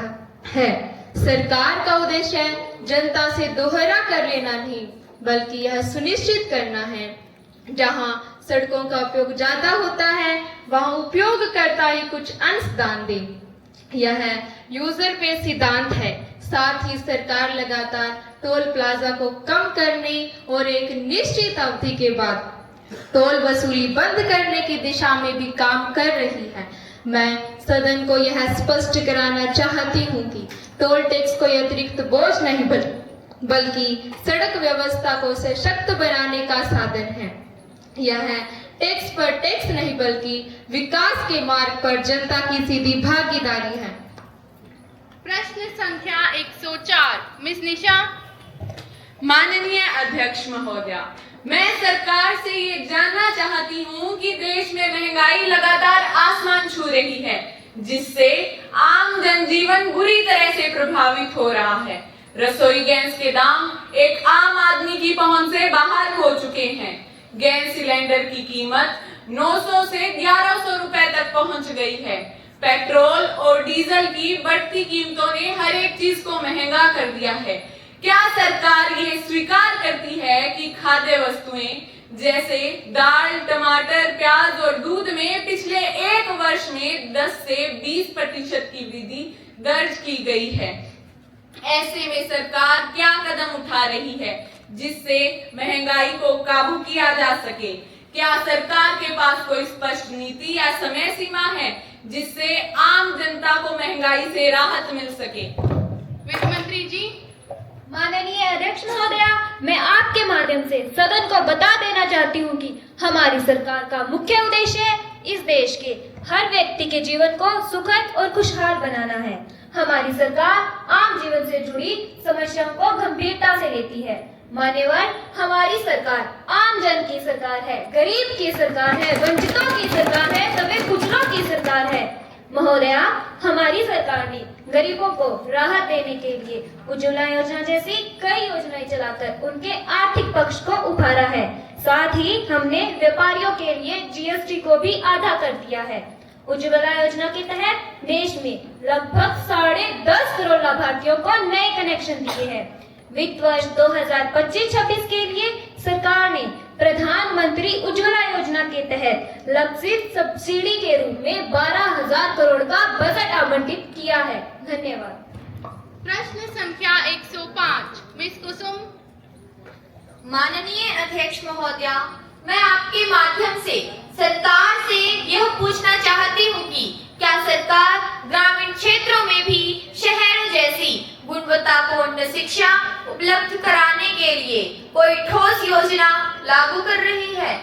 है। सरकार का उद्देश्य जनता से दोहरा कर लेना नहीं, बल्कि यह सुनिश्चित करना है जहां सड़कों का उपयोग ज्यादा होता है वहां उपयोगकर्ता ही कुछ अंश दान दे। यह यूजर पे सिद्धांत है। साथ ही सरकार लगातार टोल प्लाजा को कम करने और एक निश्चित अवधि के बाद टोल वसूली बंद करने की दिशा में भी काम कर रही है। मैं सदन को यह स्पष्ट कराना चाहती हूँ कि टोल टैक्स कोई अतिरिक्त बोझ नहीं बल्कि सड़क व्यवस्था को सशक्त बनाने का साधन है। यह टैक्स पर टैक्स नहीं बल्कि विकास के मार्ग पर जनता की सीधी भागीदारी है। प्रश्न संख्या 104, मिस निशा। माननीय अध्यक्ष महोदया, मैं सरकार से ये जानना चाहती हूँ कि देश में महंगाई लगातार आसमान छू रही है, जिससे आम जनजीवन बुरी तरह से प्रभावित हो रहा है। रसोई गैस के दाम एक आम आदमी की पहुंच से बाहर हो चुके हैं। गैस सिलेंडर की कीमत 900 से 1100 रुपए तक पहुंच गई है। पेट्रोल और डीजल की बढ़ती कीमतों ने हर एक चीज को महंगा कर दिया है। क्या सरकार ये स्वीकार करती है कि खाद्य वस्तुएं जैसे दाल, टमाटर, प्याज और दूध में पिछले एक वर्ष में 10 से 20% की वृद्धि दर्ज की गई है? ऐसे में सरकार क्या कदम उठा रही है जिससे महंगाई को काबू किया जा सके? क्या सरकार के पास कोई स्पष्ट नीति या समय सीमा है जिससे आम जनता को महंगाई से राहत मिल सके? वित्त मंत्री जी। माननीय अध्यक्ष महोदया, मैं आपके माध्यम से सदन को बता देना चाहती हूँ कि हमारी सरकार का मुख्य उद्देश्य है इस देश के हर व्यक्ति के जीवन को सुखद और खुशहाल बनाना है। हमारी सरकार आम जीवन से जुड़ी समस्याओं को गंभीरता से लेती है। मान्यवर, हमारी सरकार आम जन की सरकार है, गरीब की सरकार है, वंचितों की सरकार है, सभी कुचलों की सरकार है। महोदया, हमारी सरकार ने गरीबों को राहत देने के लिए उज्ज्वला योजना जैसी कई योजनाएं चलाकर उनके आर्थिक पक्ष को उभारा है। साथ ही हमने व्यापारियों के लिए जीएसटी को भी आधा कर दिया है। उज्ज्वला योजना के तहत देश में लगभग 10.5 करोड़ लाभार्थियों को नए कनेक्शन दिए हैं। वित्त वर्ष 2025-26 के लिए सरकार ने प्रधानमंत्री उज्ज्वला योजना के तहत लक्षित सब्सिडी के रूप में 12,000 करोड़ का बजट आवंटित किया है। धन्यवाद। प्रश्न संख्या 105, मिस कुसुम। माननीय अध्यक्ष महोदया, मैं आपके माध्यम से सरकार से यह पूछना चाहती हूँ कि क्या सरकार ग्रामीण क्षेत्रों में भी शहरों जैसी गुणवत्तापूर्ण शिक्षा उपलब्ध कराने के लिए कोई ठोस योजना लागू कर रही है?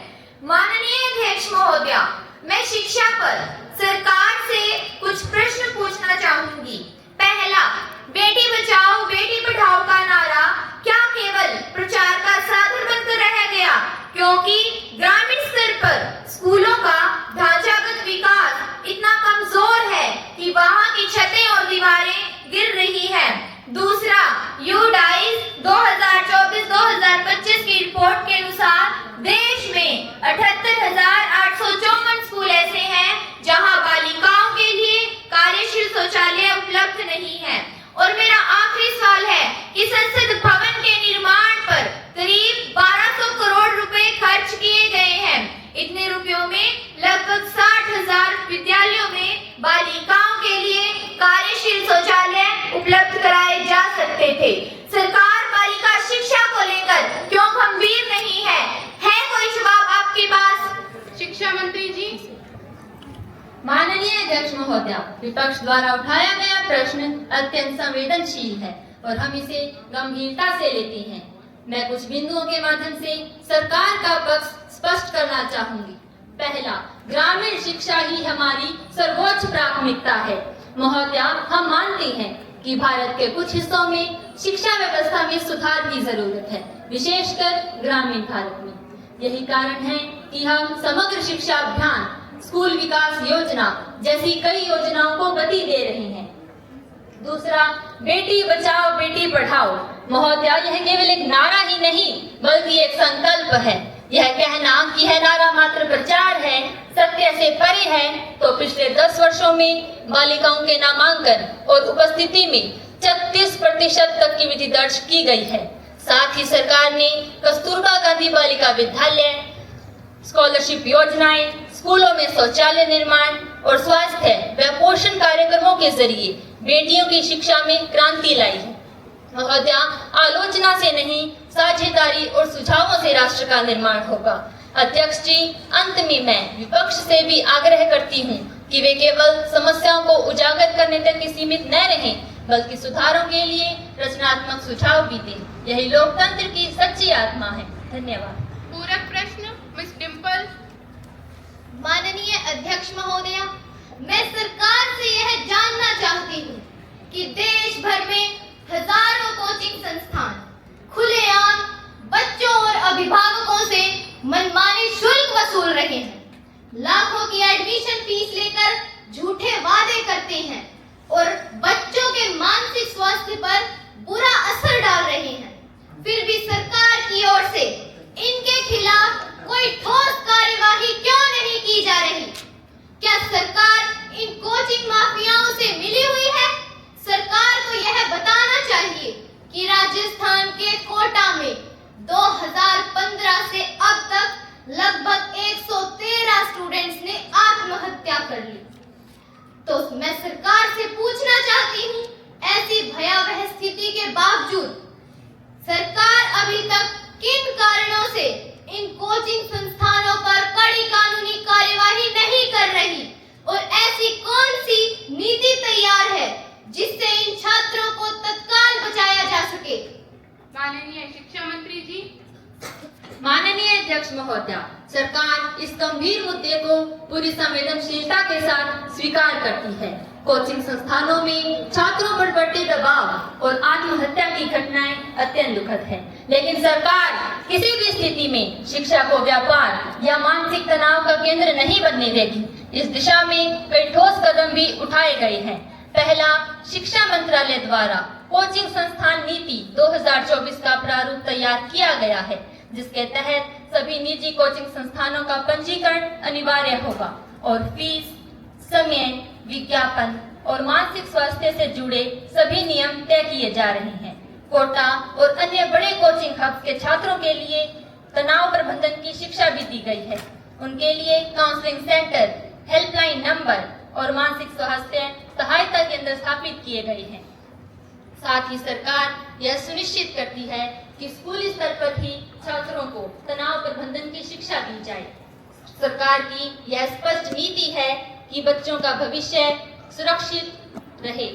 माननीय अध्यक्ष महोदया, मैं शिक्षा पर सरकार से कुछ प्रश्न पूछना चाहूंगी। पहला, बेटी बचाओ बेटी पढ़ाओ का नारा क्या केवल प्रचार का साधन बनकर रह गया, क्योंकि ग्रामीण स्तर पर स्कूलों का ढांचागत विकास इतना कमजोर है कि वहां की छतें और दीवारें गिर रही हैं। दूसरा, यूडाइस 2024-2025 की रिपोर्ट के अनुसार देश में 78,854 स्कूल ऐसे हैं जहां बालिकाओं के लिए कार्यशील शौचालय उपलब्ध नहीं है। और मेरा आखिरी सवाल है कि संसद भवन के निर्माण पर करीब 1200 करोड़ रुपए खर्च विपक्ष द्वारा उठाया गया प्रश्न अत्यंत संवेदनशील है और हम इसे गंभीरता से लेते हैं। मैं कुछ बिंदुओं के माध्यम से सरकार का पक्ष स्पष्ट करना चाहूंगी। पहला, ग्रामीण शिक्षा ही हमारी सर्वोच्च प्राथमिकता है। महोदया, हम मानते हैं कि भारत के कुछ हिस्सों में शिक्षा व्यवस्था में सुधार की जरूरत है, विशेषकर ग्रामीण भारत में। यही कारण है कि हम समग्र शिक्षा अभियान, स्कूल विकास योजना जैसी कई योजनाओं को गति दे रहे हैं। दूसरा, बेटी बचाओ बेटी पढ़ाओ। महोदया, यह केवल एक नारा ही नहीं बल्कि एक संकल्प है। यह कहना कि यह नारा मात्र प्रचार है, सत्य से परे है, तो पिछले 10 वर्षों में बालिकाओं के नामांकन और उपस्थिति में 36% तक की वृद्धि दर्ज की गई है। साथ ही सरकार ने कस्तूरबा गांधी बालिका विद्यालय, स्कॉलरशिप योजनाएं, स्कूलों में शौचालय निर्माण और स्वास्थ्य व पोषण कार्यक्रमों के जरिए बेटियों की शिक्षा में क्रांति लाई है। महोदया, आलोचना से नहीं, साझेदारी और सुझावों से राष्ट्र का निर्माण होगा। अध्यक्ष जी, अंत में मैं विपक्ष से भी आग्रह करती हूँ कि वे केवल समस्याओं को उजागर करने तक ही सीमित न रहें, बल्कि सुधारों के लिए रचनात्मक सुझाव भी दें। यही लोकतंत्र की सच्ची आत्मा है। धन्यवाद। पूरक प्रश्न, मिस डिम्पल। माननीय अध्यक्ष महोदया, मैं सरकार से यह जानना चाहती हूँ कि देश भर में हजारों कोचिंग संस्थान खुलेआम बच्चों और अभिभावकों से मनमानी शुल्क वसूल रहे हैं, लाखों की एडमिशन फीस लेकर झूठे वादे करते हैं और बच्चों के मानसिक स्वास्थ्य पर बुरा असर डाल रहे हैं। फिर भी सरकार की ओर से इनके खिलाफ कोई ठोस कार्यवाही क्यों नहीं की जा रही? क्या सरकार इन कोचिंग माफियाओं से मिली हुई है? सरकार को यह बताना चाहिए कि राजस्थान के कोटा में 2015 से अब तक लगभग 113 स्टूडेंट्स ने आत्महत्या कर ली। तो मैं सरकार से पूछना चाहती हूँ, ऐसी भयावह स्थिति के बावजूद सरकार अभी तक किन कारणों से इन कोचिंग संस्थानों पर कड़ी कानूनी कार्यवाही नहीं कर रही और ऐसी कौन सी नीति तैयार है जिससे इन छात्रों को तत्काल बचाया जा सके? माननीय शिक्षा मंत्री जी। माननीय अध्यक्ष महोदया, सरकार इस गंभीर मुद्दे को पूरी संवेदनशीलता के साथ स्वीकार करती है। कोचिंग संस्थानों में छात्रों पर बढ़ते दबाव और आत्महत्या की घटनाएं अत्यंत दुखद है, लेकिन सरकार किसी भी स्थिति में शिक्षा को व्यापार या मानसिक तनाव का केंद्र नहीं बनने देगी। इस दिशा में कई ठोस कदम भी उठाए गए हैं। पहला, शिक्षा मंत्रालय द्वारा कोचिंग संस्थान नीति 2024 का प्रारूप तैयार किया गया है, जिसके तहत सभी निजी कोचिंग संस्थानों का पंजीकरण अनिवार्य होगा और फीस, समय, विज्ञापन और मानसिक स्वास्थ्य से जुड़े सभी नियम तय किए जा रहे हैं। कोटा और अन्य बड़े कोचिंग हब के छात्रों के लिए तनाव प्रबंधन की शिक्षा भी दी गई है। उनके लिए काउंसलिंग सेंटर, हेल्पलाइन नंबर और मानसिक स्वास्थ्य सहायता केंद्र स्थापित किए गए हैं। साथ ही सरकार यह सुनिश्चित करती है कि स्कूली स्तर पर ही छात्रों को तनाव प्रबंधन की शिक्षा दी जाए। सरकार की यह स्पष्ट नीति है कि बच्चों का भविष्य सुरक्षित रहे,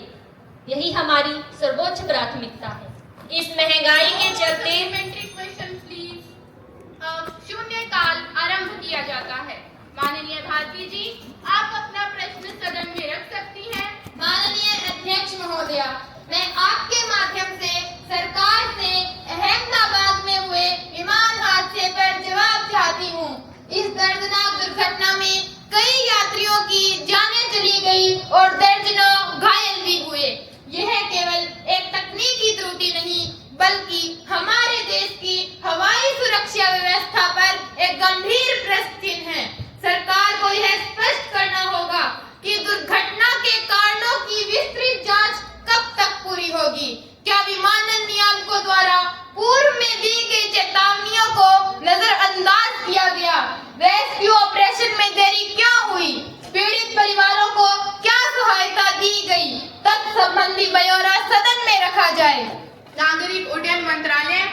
यही हमारी सर्वोच्च प्राथमिकता है। इस महंगाई के चलते शून्यकाल आरंभ किया जाता है। माननीय भारती जी, आप अपना प्रश्न सदन में रख सकती हैं। माननीय अध्यक्ष महोदया, मैं आपके माध्यम से सरकार से अहमदाबाद में हुए विमान हादसे पर जवाब चाहती हूँ। इस दर्दनाक दुर्घटना में कई यात्रियों की जानें चली गई और दर्जनों घायल भी हुए। यह केवल एक तकनीकी त्रुटि नहीं, बल्कि हमारे देश की हवाई सुरक्षा व्यवस्था पर एक गंभीर प्रश्न चिन्ह है। सरकार को यह स्पष्ट करना होगा कि दुर्घटना के कारणों की विस्तृत जांच कब तक पूरी होगी। क्या विमानन नियामकों द्वारा पूर्व में दी गई चेतावनियों को नजरअंदाज किया गया? रेस्क्यू ऑपरेशन में देरी क्यों हुई? पीड़ित परिवारों को क्या सहायता दी गई? तत्संबंधी ब्यौरा सदन में रखा जाए। नागरिक उड्डयन मंत्रालय।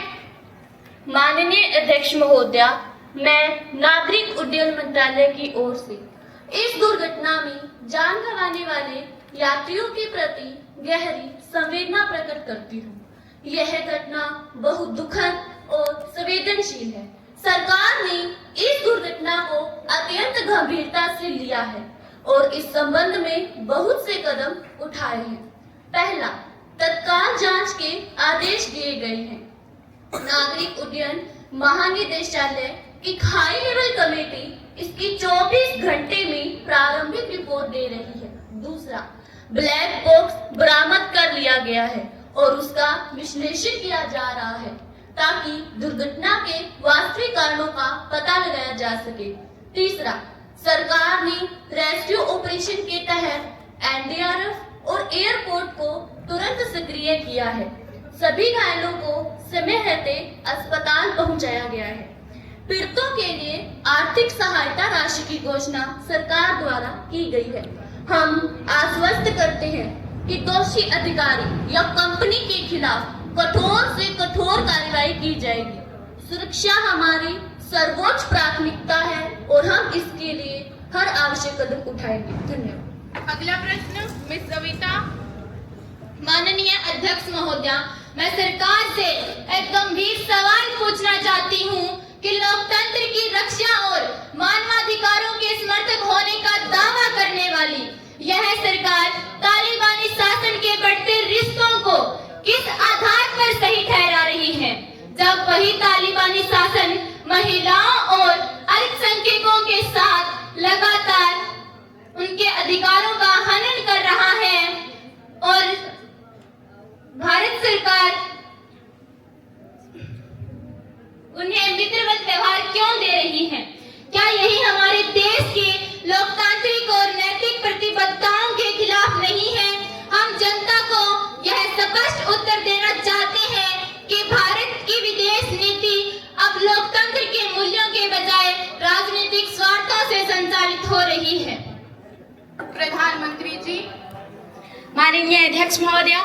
माननीय अध्यक्ष महोदया, मैं नागरिक उड्डयन मंत्रालय की ओर से इस दुर्घटना में जान गंवाने वाले यात्रियों के प्रति गहरी संवेदना प्रकट करती हूँ। यह घटना बहुत दुखद और संवेदनशील है। सरकार ने इस दुर्घटना को अत्यंत गंभीरता से लिया है और इस संबंध में बहुत से कदम उठाए हैं। पहला, तत्काल जांच के आदेश दिए गए हैं। नागरिक उड्डयन महानिदेशालय की हाई लेवल कमेटी इसकी 24 घंटे में प्रारंभिक रिपोर्ट दे रही है। दूसरा, ब्लैक बॉक्स बरामद कर लिया गया है और उसका विश्लेषण किया जा रहा है ताकि दुर्घटना के वास्तविक कारणों का पता लगाया जा सके। तीसरा, सरकार ने रेस्क्यू ऑपरेशन के तहत एनडीआरएफ और एयरपोर्ट को तुरंत सक्रिय किया है। सभी घायलों को समय रहते अस्पताल पहुंचाया गया है। पीड़ितों के लिए आर्थिक सहायता राशि की घोषणा सरकार द्वारा की गई है। हम आश्वस्त करते हैं कि दोषी अधिकारी या कंपनी के खिलाफ कठोर से कठोर कार्रवाई की जाएगी। सुरक्षा हमारी सर्वोच्च प्राथमिकता है और हम इसके लिए हर आवश्यक कदम उठाएंगे। धन्यवाद। अगला प्रश्न मिस सविता। माननीय अध्यक्ष महोदया, मैं सरकार से एक गंभीर सवाल पूछना चाहती हूँ कि लोकतंत्र की रक्षा और मानवाधिकारों के समर्थक होने का दावा करने वाली यह सरकार तालिबानी शासन के बढ़ते रिश्तों को किस आधार पर सही ठहरा रही है, जब वही तालिबानी शासन महिलाओं और अल्पसंख्यकों के साथ लगातार उनके अधिकारों का हनन कर रहा है और भारत सरकार उन्हें मित्रवत व्यवहार क्यों दे रही है? क्या यही हमारे देश के लोकतांत्रिक और नैतिक प्रतिबद्धताओं के खिलाफ नहीं है? हम जनता को यह स्पष्ट उत्तर देना चाहते हैं कि भारत की विदेश नीति अब लोकतंत्र के मूल्यों के बजाय राजनीतिक स्वार्थों से संचालित हो रही है। प्रधानमंत्री जी। माननीय अध्यक्ष महोदया,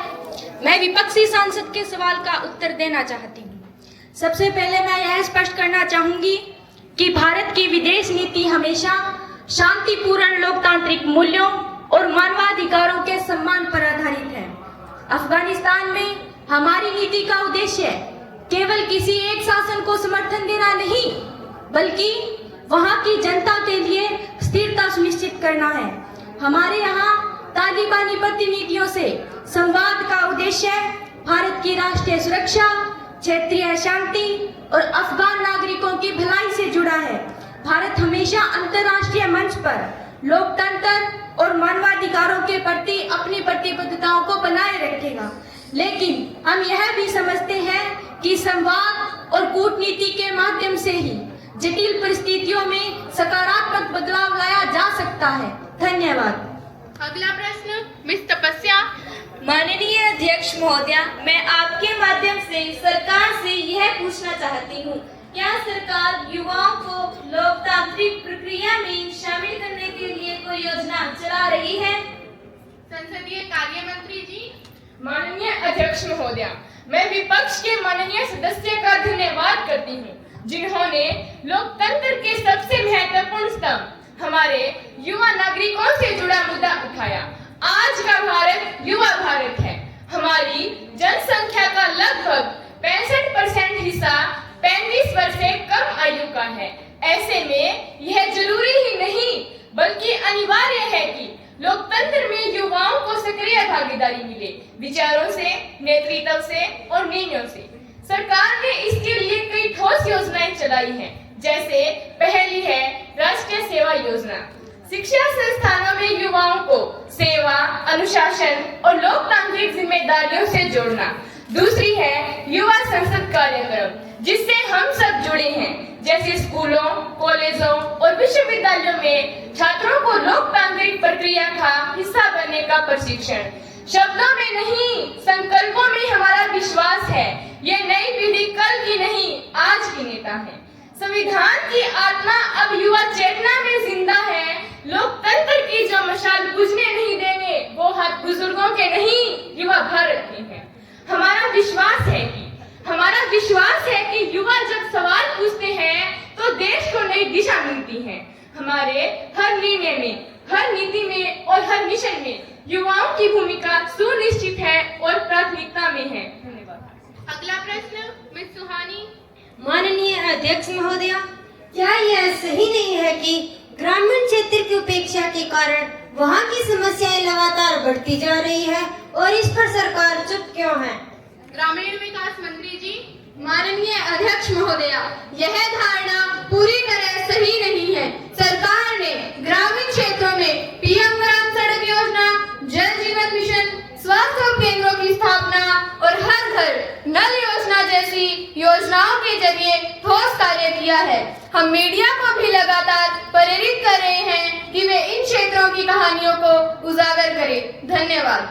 मैं विपक्षी सांसद के सवाल का उत्तर देना चाहती हूँ। सबसे पहले मैं यह स्पष्ट करना चाहूंगी कि भारत की विदेश नीति हमेशा शांतिपूर्ण लोकतांत्रिक मूल्यों और मानवाधिकारों के सम्मान पर आधारित है। अफगानिस्तान में हमारी नीति का उद्देश्य केवल किसी एक शासन को समर्थन देना नहीं, बल्कि वहां की जनता के लिए स्थिरता सुनिश्चित करना है। हमारे यहाँ तालिबानी प्रतिनिधियों से संवाद का उद्देश्य भारत की राष्ट्रीय सुरक्षा, क्षेत्रीय शांति और अफगान नागरिकों की भलाई से जुड़ा है। भारत हमेशा अंतर्राष्ट्रीय मंच पर लोकतंत्र और मानवाधिकारों के प्रति अपनी प्रतिबद्धताओं को बनाए रखेगा, लेकिन हम यह भी समझते हैं कि संवाद और कूटनीति के माध्यम से ही जटिल परिस्थितियों में सकारात्मक बदलाव लाया जा सकता है। धन्यवाद। अगला प्रश्न मिस तपस्या। माननीय अध्यक्ष महोदया, मैं आपके माध्यम से सरकार से यह पूछना चाहती हूँ, क्या सरकार युवाओं को लोकतांत्रिक प्रक्रिया में शामिल करने के लिए कोई योजना चला रही है? संसदीय कार्य मंत्री जी। माननीय अध्यक्ष महोदया, मैं विपक्ष के माननीय सदस्य का धन्यवाद करती हूँ, जिन्होंने लोकतंत्र के सबसे महत्वपूर्ण स्तंभ हमारे युवा नागरिकों से जुड़ा मुद्दा उठाया। आज का भारत युवा भारत है। हमारी जनसंख्या का लगभग 65% हिस्सा 35 वर्ष से कम आयु का है। ऐसे में यह जरूरी ही नहीं बल्कि अनिवार्य है कि लोकतंत्र में युवाओं को सक्रिय भागीदारी मिले, विचारों से, नेतृत्व से और निर्णयों से। सरकार ने इसके लिए कई ठोस योजनाएं चलाई हैं, जैसे पहली है राष्ट्रीय सेवा योजना। शिक्षा संस्थानों में युवाओं को सेवा, अनुशासन और लोकतांत्रिक जिम्मेदारियों से जोड़ना। दूसरी है युवा संसद कार्यक्रम, जिससे हम सब जुड़े हैं, जैसे स्कूलों, कॉलेजों और विश्वविद्यालयों में छात्रों को लोकतांत्रिक प्रक्रिया का हिस्सा बनने का प्रशिक्षण। शब्दों में नहीं, संकल्पों में हमारा विश्वास है। ये नई पीढ़ी कल की नहीं, आज की नेता है। संविधान की आत्मा अब युवा चेतना में जिंदा है। लोकतंत्र की जो मशाल बुझने नहीं देंगे, वो हाथ बुजुर्गों के नहीं, युवा भारत के हैं। हमारा विश्वास है कि युवा जब सवाल पूछते हैं तो देश को नई दिशा मिलती है। हमारे हर निर्णय में, हर नीति में और हर मिशन में युवाओं की भूमिका सुनिश्चित है और प्राथमिकता में है। धन्यवाद। अगला प्रश्न मिस सुहानी। माननीय अध्यक्ष महोदय, क्या यह सही नहीं है कि ग्रामीण क्षेत्र की उपेक्षा के कारण वहाँ की समस्याएं लगातार बढ़ती जा रही है और इस पर सरकार चुप क्यों है? ग्रामीण विकास मंत्री जी। माननीय अध्यक्ष महोदया, यह धारणा पूरी तरह सही नहीं है। सरकार ने ग्रामीण क्षेत्रों में पीएम ग्राम सड़क योजना, जल जीवन मिशन, स्वास्थ्य केंद्रों की स्थापना और हर घर नल योजना जैसी योजनाओं के जरिए ठोस कार्य किया है। हम मीडिया को भी लगातार प्रेरित कर रहे हैं कि वे इन क्षेत्रों की कहानियों को उजागर करें। धन्यवाद।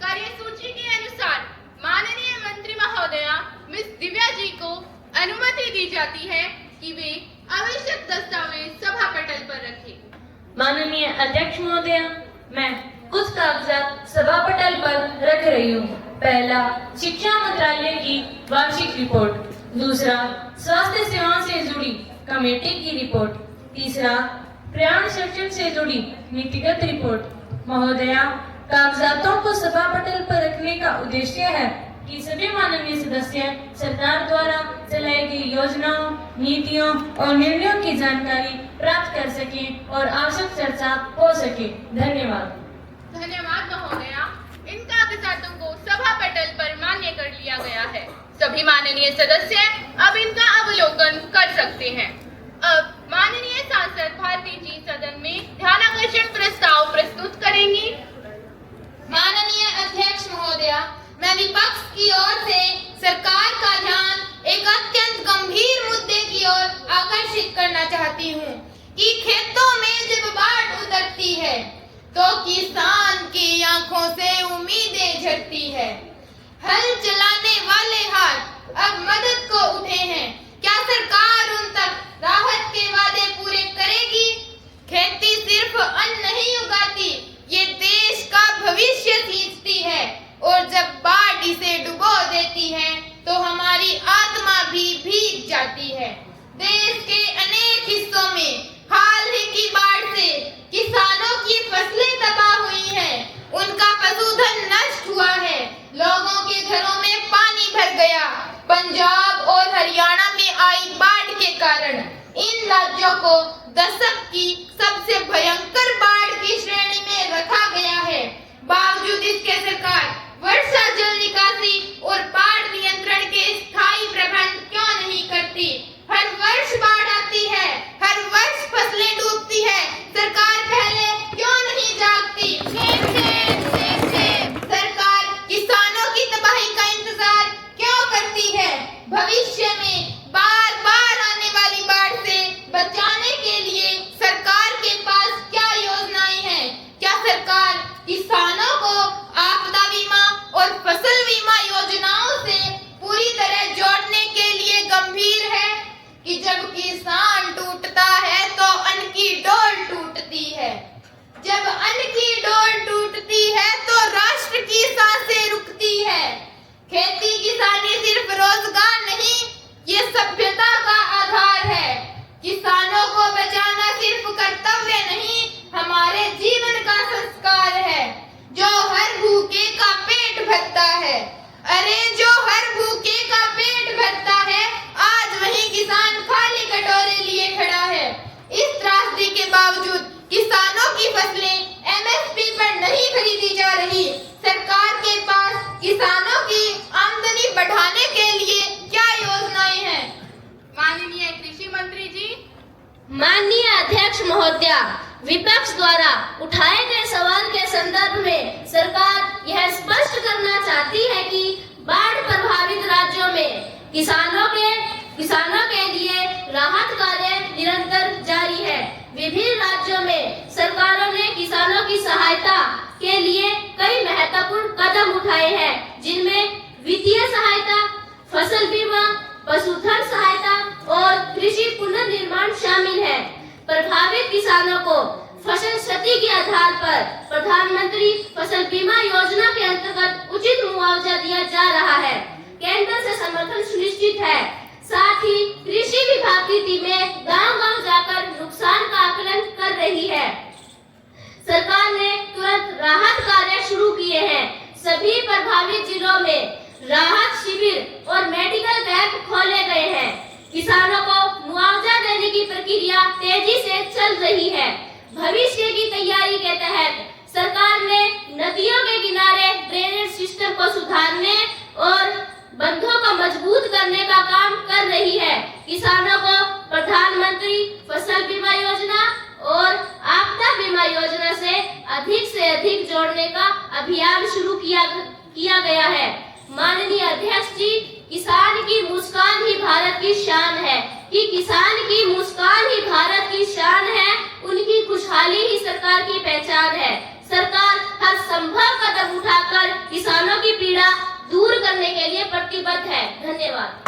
कार्यसूची के अनुसार माननीय मंत्री महोदया मिस दिव्या जी को अनुमति दी जाती है कि वे आवश्यक दस्तावेज सभा पटल पर रखें। माननीय अध्यक्ष महोदया, मैं कुछ कागजात सभा पटल पर रख रही हूँ। पहला, शिक्षा मंत्रालय की वार्षिक रिपोर्ट। दूसरा, स्वास्थ्य सेवाओं से जुड़ी कमेटी की रिपोर्ट। तीसरा, पर्यावरण संरक्षण से जुड़ी नीतिगत रिपोर्ट। महोदया, कागजातों को सभा पटल पर रखने का उद्देश्य है कि सभी माननीय सदस्य सरकार द्वारा चलाई गई योजनाओं, नीतियों और निर्णयों की जानकारी प्राप्त कर सकें और आवश्यक चर्चा हो सके। धन्यवाद। धन्यवाद महोदया। इन कागजातों को सभा पटल पर मान्य कर लिया गया है। सभी माननीय सदस्य अब इनका अवलोकन कर सकते हैं। अब माननीय सांसद भारती जी सदन में ध्यानाकर्षण प्रस्ताव प्रस्तुत करेंगी। माननीय अध्यक्ष महोदया, मैं विपक्ष की ओर से सरकार का ध्यान एक अत्यंत गंभीर मुद्दे की ओर आकर्षित करना चाहती हूँ कि खेतों में जब बाढ़ उतरती है तो किसान की आंखों से उम्मीदें झरती है। हल चलाने वाले हाथ अब मदद को उठे हैं। क्या सरकार उन तक राहत के वादे पूरे करेगी? खेती सिर्फ अन्न नहीं उगाती, ये देश का भविष्य सींचती है और जब बाढ़ इसे डुबो देती है तो हमारी आत्मा भी भीग जाती है। देश के अनेक हिस्सों में हाल ही की बाढ़ से किसानों की फसलें तबाह हुई हैं, उनका पशुधन नष्ट हुआ है, लोगों के घरों में पानी भर गया। पंजाब और हरियाणा में आई बाढ़ के कारण इन राज्यों को दशक की सबसे भयंकर बाढ़ की श्रेणी में रखा गया है। बावजूद इसके सरकार वर्षा जल निकासी और बाढ़ नियंत्रण के स्थायी प्रबंध क्यों नहीं करती? हर वर्ष बाढ़ आती है, हर वर्ष फसलें डूबती है, सरकार पहले क्यों नहीं जागती? सरकार किसानों की तबाही का इंतजार क्यों करती है? भविष्य में बार बार आने वाली बाढ़ से बचाने के लिए सरकार के पास क्या योजनाएं हैं? क्या सरकार किसानों को आपदा बीमा और फसल बीमा योजनाओं से पूरी तरह जोड़ने के लिए गंभीर है कि जब किसान टूटता है तो अन्न की डोर टूटती है, जब अन्न की डोर टूटती है तो राष्ट्र की सांसें रुकती है। खेती किसानी सिर्फ रोजगार नहीं, ये सभ्यता का आधार है। किसानों को बचाना सिर्फ कर्तव्य नहीं, हमारे जीवन का संस्कार है। जो हर भूखे का पेट भरता है, अरे जो हर भूखे का पेट भरता है, आज वही किसान खाली कटोरे लिए खड़ा है। इस त्रासदी के बावजूद किसानों की फसलें एमएसपी पर नहीं खरीदी जा रही। सरकार के पास किसानों की आमदनी बढ़ाने के लिए क्या योजनाएं हैं? माननीय कृषि मंत्री जी। माननीय अध्यक्ष महोदया, विपक्ष द्वारा उठाए गए सवाल के संदर्भ में सरकार यह स्पष्ट करना चाहती है कि बाढ़ प्रभावित राज्यों में किसानों के लिए राहत कार्य निरंतर जारी है। विभिन्न राज्यों में सरकारों ने किसानों की सहायता के लिए कई महत्वपूर्ण कदम उठाए हैं, जिनमें वित्तीय सहायता, फसल बीमा, पशुधन सहायता और कृषि पुनर्निर्माण शामिल है। प्रभावित किसानों को फसल क्षति के आधार पर प्रधानमंत्री फसल बीमा योजना के अंतर्गत उचित मुआवजा दिया जा रहा है। केंद्र से समर्थन सुनिश्चित है। साथ ही कृषि विभाग की टीमें गांव-गांव जाकर नुकसान का आकलन कर रही है। सरकार ने तुरंत राहत कार्य शुरू किए हैं। सभी प्रभावित जिलों में राहत शिविर और मेडिकल कैंप खोले गए हैं। किसानों को मुआवजा देने की प्रक्रिया तेजी से चल रही है। भविष्य की तैयारी के तहत सरकार ने नदियों के किनारे ड्रेनेज सिस्टम को सुधारने और बंधों को मजबूत करने का काम कर रही है। किसानों को प्रधानमंत्री फसल बीमा योजना और आपदा बीमा योजना से अधिक जोड़ने का अभियान शुरू किया गया है। माननीय अध्यक्ष जी, किसान की मुस्कान ही भारत की शान है कि किसान की मुस्कान ही भारत की शान है। उनकी खुशहाली ही सरकार की पहचान है। सरकार हर संभव कदम उठाकर किसानों की पीड़ा दूर करने के लिए प्रतिबद्ध है। धन्यवाद।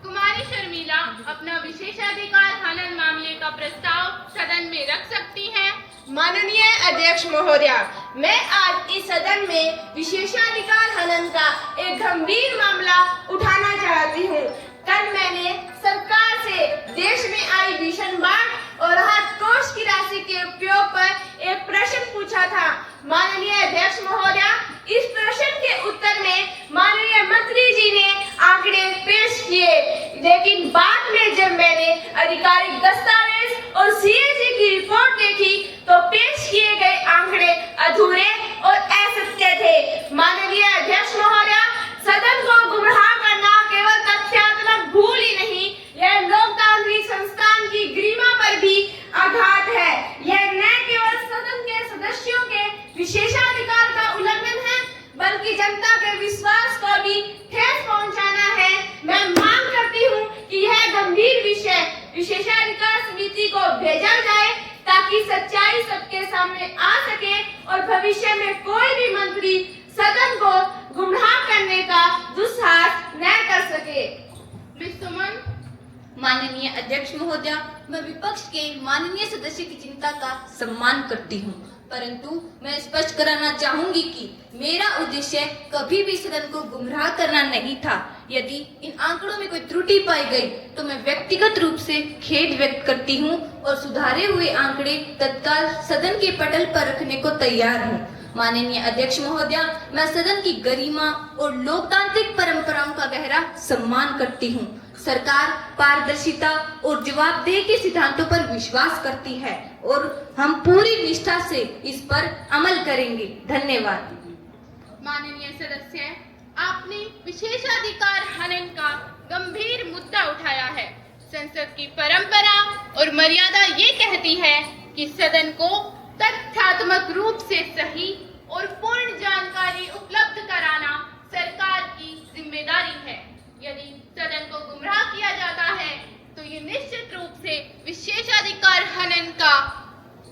कुमारी शर्मिला अपना विशेषाधिकार हनन मामले का प्रस्ताव सदन में रख सकती हैं। माननीय अध्यक्ष महोदया, मैं आज इस सदन में विशेषाधिकार हनन का एक गंभीर मामला उठाना चाहती हूँ। कल मैंने सरकार से देश में आई भीषण बाढ़ और राहत कोष की राशि के उपयोग पर एक प्रश्न पूछा था। माननीय अध्यक्ष महोदया, इस प्रश्न के उत्तर में माननीय मंत्री जी ने आंकड़े पेश किए, लेकिन बाद में जब मैंने आधिकारिक दस्तावेज और सीएजी की रिपोर्ट देखी तो पेश किए गए आंकड़े अधूरे और असत्य थे। माननीय अध्यक्ष महोदया, सदन को गुमराह करना केवल तथ्यात्मक भूल ही नहीं, यह लोकतांत्रिक संस्थान की गरिमा पर भी आघात है। यह न केवल सदन के सदस्यों के विशेषाधिकार का उल्लंघन है, बल्कि जनता के विश्वास को भी ठेस पहुंचाना है। मैं मांग करती हूं कि यह गंभीर विषय विशेषाधिकार समिति को भेजा जाए ताकि सच्चाई सबके सामने आ सके और भविष्य में कोई भी मंत्री सदन को गुमराह करने का दुस्साहस न कर सके। माननीय अध्यक्ष महोदया, मैं विपक्ष के माननीय सदस्य की चिंता का सम्मान करती हूँ, परंतु मैं स्पष्ट कराना चाहूंगी कि मेरा उद्देश्य कभी भी सदन को गुमराह करना नहीं था। यदि इन आंकड़ों में कोई त्रुटि पाई गई तो मैं व्यक्तिगत रूप से खेद व्यक्त करती हूँ और सुधारे हुए आंकड़े तत्काल सदन के पटल पर रखने को तैयार हूँ। माननीय अध्यक्ष महोदया, मैं सदन की गरिमा और लोकतांत्रिक परंपराओं का गहरा सम्मान करती हूँ। सरकार पारदर्शिता और जवाबदेही के सिद्धांतों पर विश्वास करती है और हम पूरी निष्ठा से इस पर अमल करेंगे। धन्यवाद। माननीय सदस्य, आपने विशेषाधिकार हनन का गंभीर मुद्दा उठाया है। संसद की परंपरा और मर्यादा ये कहती है कि सदन को तथ्यात्मक रूप से सही और पूर्ण जानकारी उपलब्ध कराना सरकार की जिम्मेदारी है। यदि सदन को गुमराह किया जाता है तो ये निश्चित रूप से विशेषाधिकार हनन का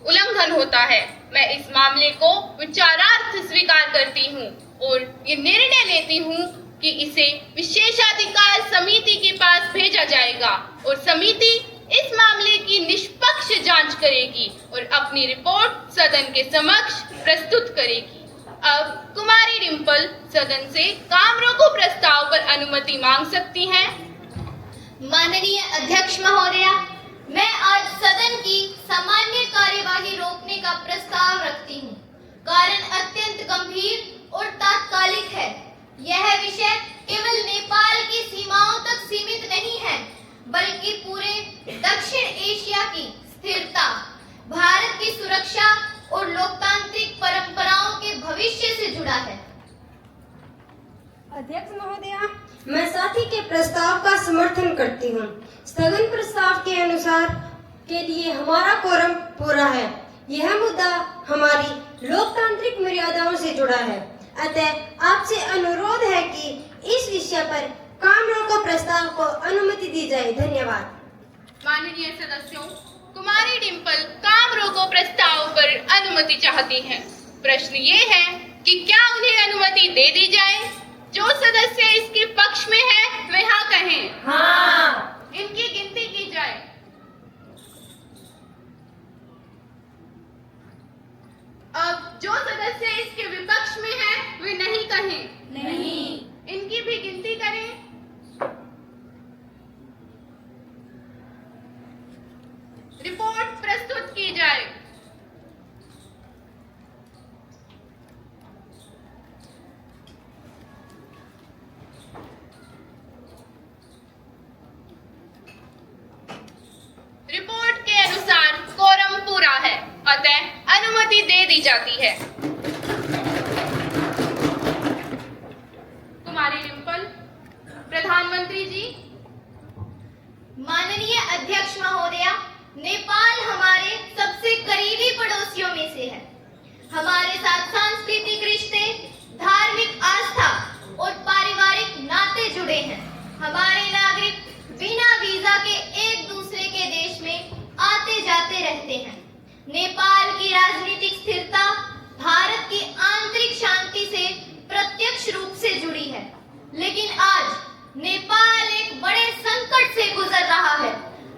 उल्लंघन होता है। मैं इस मामले को विचारार्थ स्वीकार करती हूँ और ये निर्णय लेती हूँ कि इसे विशेषाधिकार समिति के पास भेजा जाएगा और समिति इस मामले की निष्पक्ष जांच करेगी और अपनी रिपोर्ट सदन के समक्ष प्रस्तुत करेगी। अब कुमारी डिम्पल सदन से काम रोको प्रस्ताव पर अनुमति मांग सकती हैं। माननीय अध्यक्ष महोदया, मैं आज सदन की सामान्य कार्यवाही रोकने का प्रस्ताव रखती हूँ। कारण अत्यंत गंभीर और तात्कालिक है। यह विषय केवल नेपाल की सीमाओं तक सीमित नहीं है, बल्कि पूरे दक्षिण एशिया की स्थिरता, भारत की सुरक्षा और लोकतांत्रिक परंपराओं के भविष्य से जुड़ा है। अध्यक्ष महोदया, मैं साथी के प्रस्ताव का समर्थन करती हूँ। स्थगन प्रस्ताव के अनुसार के लिए हमारा कोरम पूरा है। यह मुद्दा हमारी लोकतांत्रिक मर्यादाओं से जुड़ा है। अतः आपसे अनुरोध है कि इस विषय पर काम रोको प्रस्ताव को अनुमति दी जाए। धन्यवाद। माननीय सदस्यों, कुमारी डिम्पल काम रोको प्रस्ताव पर अनुमति चाहती हैं। प्रश्न ये है कि क्या उन्हें अनुमति दे दी जाए? जो सदस्य इसके पक्ष में है वे हाँ कहें। हाँ। इनकी गिनती की जाए। अब जो सदस्य इसके विपक्ष में है वे नहीं कहें। नहीं। इनकी भी गिनती करें। रिपोर्ट प्रस्तुत की जाए। स्वतः अनुमति दे दी जाती है। कुमारी डिम्पल। प्रधानमंत्री जी। माननीय अध्यक्ष महोदया, नेपाल हमारे सबसे करीबी पड़ोसियों में से है। हमारे साथ सांस्कृतिक रिश्ते, धार्मिक आस्था और पारिवारिक नाते जुड़े हैं। हमारे नागरिक बिना वीजा के एक दूसरे के देश में आते जाते रहते हैं। नेपाल की राजनीतिक स्थिरता भारत की आंतरिक शांति से प्रत्यक्ष रूप से जुड़ी है। लेकिन आज नेपाल एक बड़े संकट से गुजर रहा है।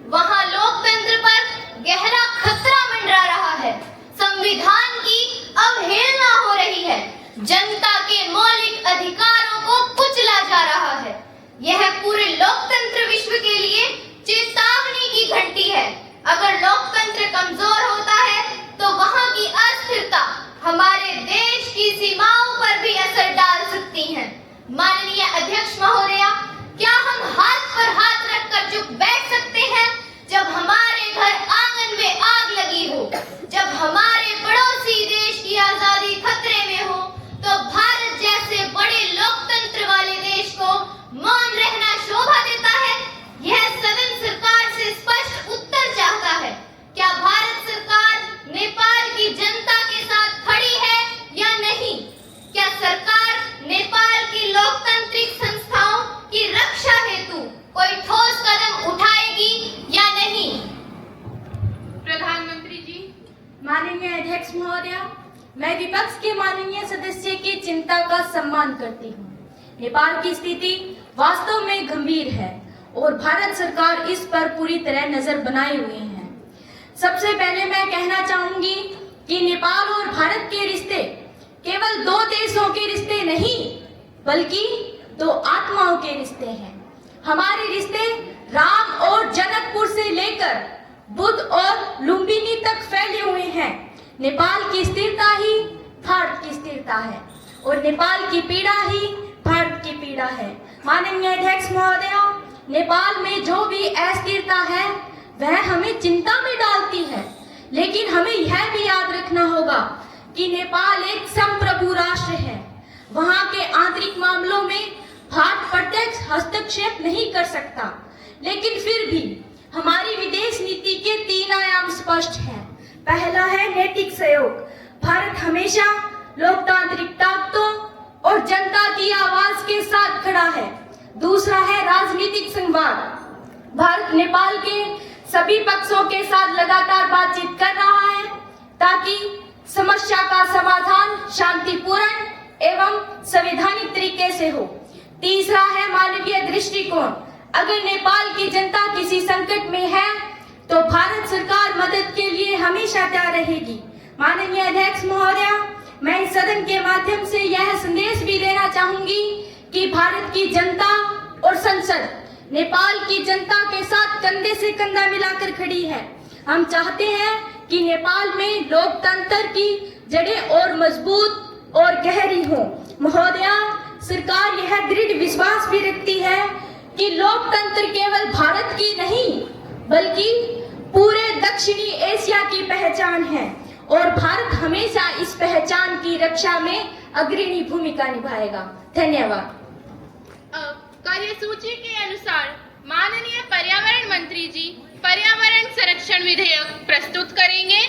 वहां लोकतंत्र पर गहरा खतरा मंडरा रहा है। संविधान की अवहेलना हो रही है। जनता के मौलिक अधिकारों को कुचला जा रहा है। यह पूरे लोकतंत्र विश्व के लिए चेतावनी की घंटी है। अगर लोकतंत्र कमजोर होता है तो वहां की अस्थिरता हमारे देश की सीमाओं पर भी असर डाल सकती है। माननीय अध्यक्ष महोदया, क्या हम हाथ पर हाथ रखकर चुप बैठ सकते हैं जब हमारे घर आंगन में आग लगी हो, जब हमारे पड़ोसी देश की आजादी खतरे में हो, तो भारत जैसे बड़े लोकतंत्र वाले देश को मौन रहना शोभा देता है? यह सदन सरकार से स्पष्ट उत्तर चाहता है। क्या भारत सरकार नेपाल की जनता के साथ खड़ी है या नहीं? क्या सरकार नेपाल की लोकतांत्रिक संस्थाओं की रक्षा हेतु कोई ठोस कदम उठाएगी या नहीं? प्रधानमंत्री जी। माननीय अध्यक्ष महोदया, मैं विपक्ष के माननीय सदस्य की चिंता का सम्मान करती हूँ। नेपाल की स्थिति वास्तव में गंभीर है और भारत सरकार इस पर पूरी तरह नजर बनाए हुए है। सबसे पहले मैं कहना चाहूंगी कि नेपाल और भारत के रिश्ते केवल दो देशों के रिश्ते नहीं, बल्कि दो आत्माओं के रिश्ते हैं। हमारे रिश्ते राम और जनकपुर से लेकर बुद्ध और लुम्बिनी तक फैले हुए हैं। नेपाल की स्थिरता ही भारत की स्थिरता है और नेपाल की पीड़ा ही भारत की पीड़ा है। माननीय अध्यक्ष महोदया, नेपाल में जो भी अस्थिरता है वह हमें चिंता में डालती है, लेकिन हमें यह भी याद रखना होगा कि नेपाल एक संप्रभु राष्ट्र है। वहां के आंतरिक मामलों में भारत प्रत्यक्ष हस्तक्षेप नहीं कर सकता, लेकिन फिर भी हमारी विदेश नीति के 3 आयाम स्पष्ट हैं। पहला है नैतिक सहयोग। भारत हमेशा लोकतांत्रिक ताकतों और जनता की आवाज के साथ खड़ा है। दूसरा है राजनीतिक संवाद। भारत नेपाल के सभी पक्षों के साथ लगातार बातचीत कर रहा है ताकि समस्या का समाधान शांतिपूर्ण एवं संवैधानिक तरीके से हो। तीसरा है मानवीय दृष्टिकोण। अगर नेपाल की जनता किसी संकट में है तो भारत सरकार मदद के लिए हमेशा तैयार रहेगी। माननीय अध्यक्ष महोदया, मैं इस सदन के माध्यम से यह संदेश भी देना चाहूंगी कि भारत की जनता और संसद नेपाल की जनता के साथ कंधे से कंधा मिलाकर खड़ी है। हम चाहते हैं कि नेपाल में लोकतंत्र की जड़ें और मजबूत और गहरी हो। महोदया, सरकार यह दृढ़ विश्वास भी रखती है कि लोकतंत्र केवल भारत की नहीं बल्कि पूरे दक्षिणी एशिया की पहचान है और भारत हमेशा इस पहचान की रक्षा में अग्रणी भूमिका निभाएगा। धन्यवाद। कार्यसूची के अनुसार माननीय पर्यावरण मंत्री जी पर्यावरण संरक्षण विधेयक प्रस्तुत करेंगे।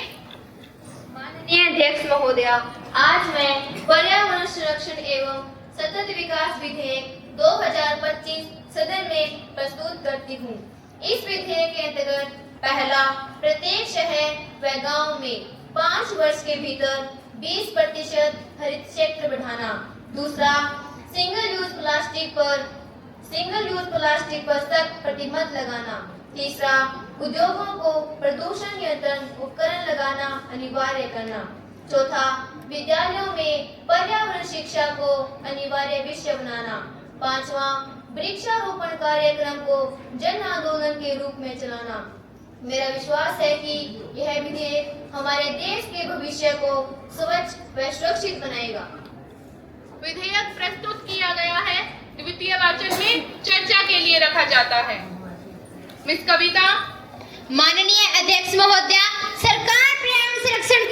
माननीय अध्यक्ष महोदया, आज मैं पर्यावरण संरक्षण एवं सतत विकास विधेयक 2025 सदन में प्रस्तुत करती हूँ। इस विधेयक के अंतर्गत पहला, प्रत्येक शहर व गांव में 5 वर्ष के भीतर 20% हरित क्षेत्र बढ़ाना। दूसरा, सिंगल यूज प्लास्टिक पर सख्त प्रतिबंध लगाना। तीसरा, उद्योगों को प्रदूषण नियंत्रण उपकरण लगाना अनिवार्य करना। चौथा, विद्यालयों में पर्यावरण शिक्षा को अनिवार्य विषय बनाना। पांचवा, वृक्षारोपण कार्यक्रम को जन आंदोलन के रूप में चलाना। मेरा विश्वास है कि यह विधेयक हमारे देश के भविष्य को स्वच्छ व सुरक्षित बनाएगा। विधेयक प्रस्तुत किया गया है, द्वितीय वाचन में चर्चा के लिए रखा जाता है। मिस कविता। माननीय अध्यक्ष महोदया, सरकार पर्यावरण संरक्षण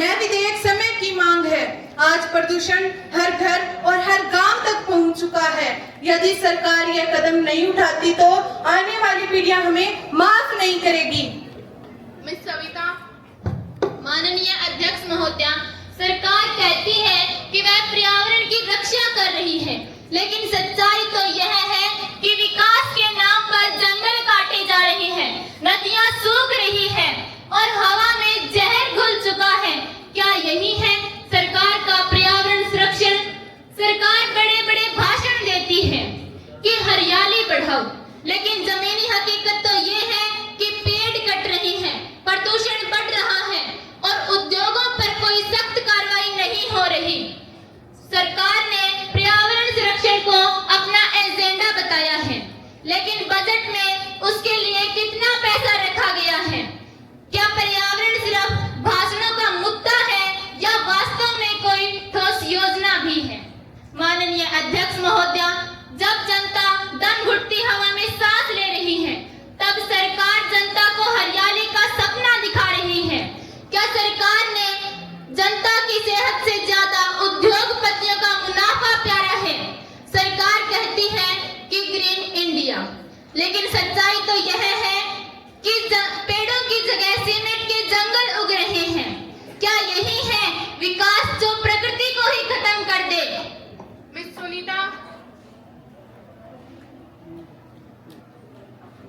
यह विधेयक समय की मांग है। आज प्रदूषण हर घर और हर गांव तक पहुंच चुका है। यदि सरकार यह कदम नहीं उठाती तो आने वाली पीढ़ियां हमें माफ नहीं करेगी। मिस सविता। माननीय अध्यक्ष महोदया, सरकार कहती है कि वह पर्यावरण की रक्षा कर रही है, लेकिन सच्चाई तो यह है कि विकास के नाम पर जंगल काटे जा रहे हैं, नदियां सूख रही हैं और हवा में जहर घुल चुका है। क्या यही है सरकार का पर्यावरण संरक्षण? सरकार बड़े बड़े भाषण देती है कि हरियाली बढ़ाओ, लेकिन जमीनी हकीकत तो ये है कि पेड़ कट रहे हैं, प्रदूषण बढ़ रहा है और उद्योगों पर कोई सख्त कार्रवाई नहीं हो रही। सरकार ने पर्यावरण संरक्षण को अपना एजेंडा बताया है, लेकिन बजट में उसके लिए कितना पैसा रखा गया है? क्या पर्यावरण सिर्फ भाषणों का मुद्दा है या वास्तव में कोई ठोस योजना भी है? माननीय अध्यक्ष महोदया, जब जनता दम घुटती हवा में सांस ले रही है, तब सरकार जनता को हरियाली का सपना दिखा रही है। क्या सरकार ने जनता की सेहत से ज्यादा उद्योगपतियों का मुनाफा प्यारा है? सरकार कहती है कि ग्रीन इंडिया, लेकिन सच्चाई तो यह है कि पेड़ों की जगह सीमेंट के जंगल उग रहे हैं। क्या यही है विकास जो प्रकृति को ही खत्म कर दे? मिस सुनीता।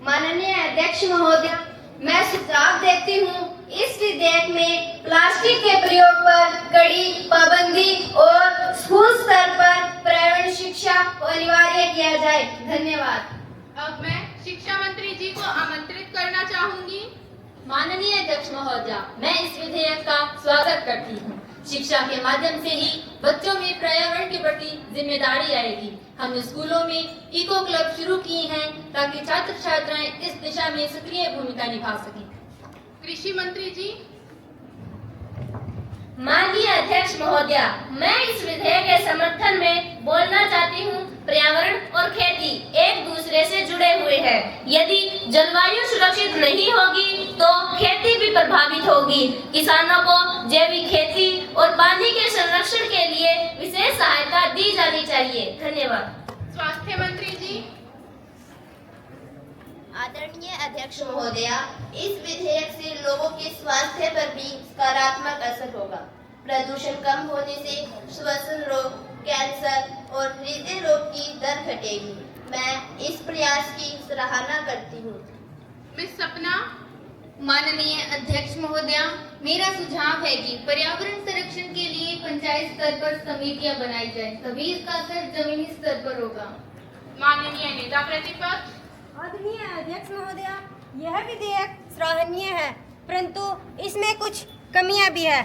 माननीय अध्यक्ष महोदया, मैं सुझाव देती हूँ इस विधेयक में प्लास्टिक के प्रयोग पर कड़ी पाबंदी और स्कूल स्तर पर पर्यावरण शिक्षा को अनिवार्य किया जाए। धन्यवाद। अब मैं शिक्षा मंत्री जी को आमंत्रित करना चाहूंगी। माननीय अध्यक्ष महोदया, मैं इस विधेयक का स्वागत करती हूँ। शिक्षा के माध्यम से ही बच्चों में पर्यावरण के प्रति जिम्मेदारी आएगी। हमने स्कूलों में इको क्लब शुरू किए हैं ताकि छात्र छात्राएं इस दिशा में सक्रिय भूमिका निभा सकें। कृषि मंत्री जी। माननीय अध्यक्ष महोदया, मैं इस विधेयक के समर्थन में बोलना चाहती हूँ। पर्यावरण और खेती एक दूसरे से जुड़े हुए हैं। यदि जलवायु सुरक्षित नहीं होगी तो खेती भी प्रभावित होगी। किसानों को जैविक खेती और पानी के संरक्षण के लिए विशेष सहायता दी जानी चाहिए। धन्यवाद। स्वास्थ्य मंत्री जी। आदरणीय अध्यक्ष महोदया, इस विधेयक से लोगों के स्वास्थ्य पर भी सकारात्मक असर होगा। प्रदूषण कम होने से श्वसन रोग, कैंसर और हृदय रोग की दर घटेगी। मैं इस प्रयास की सराहना करती हूँ। मिस सपना। माननीय अध्यक्ष महोदया, मेरा सुझाव है कि पर्यावरण संरक्षण के लिए पंचायत स्तर पर समितियां बनाई जाए, तभी इसका असर जमीनी स्तर पर होगा। माननीय नेता प्रतिपक्ष। आदरणीय अध्यक्ष महोदया, यह विधेयक सराहनीय है, परंतु इसमें कुछ कमियां भी है।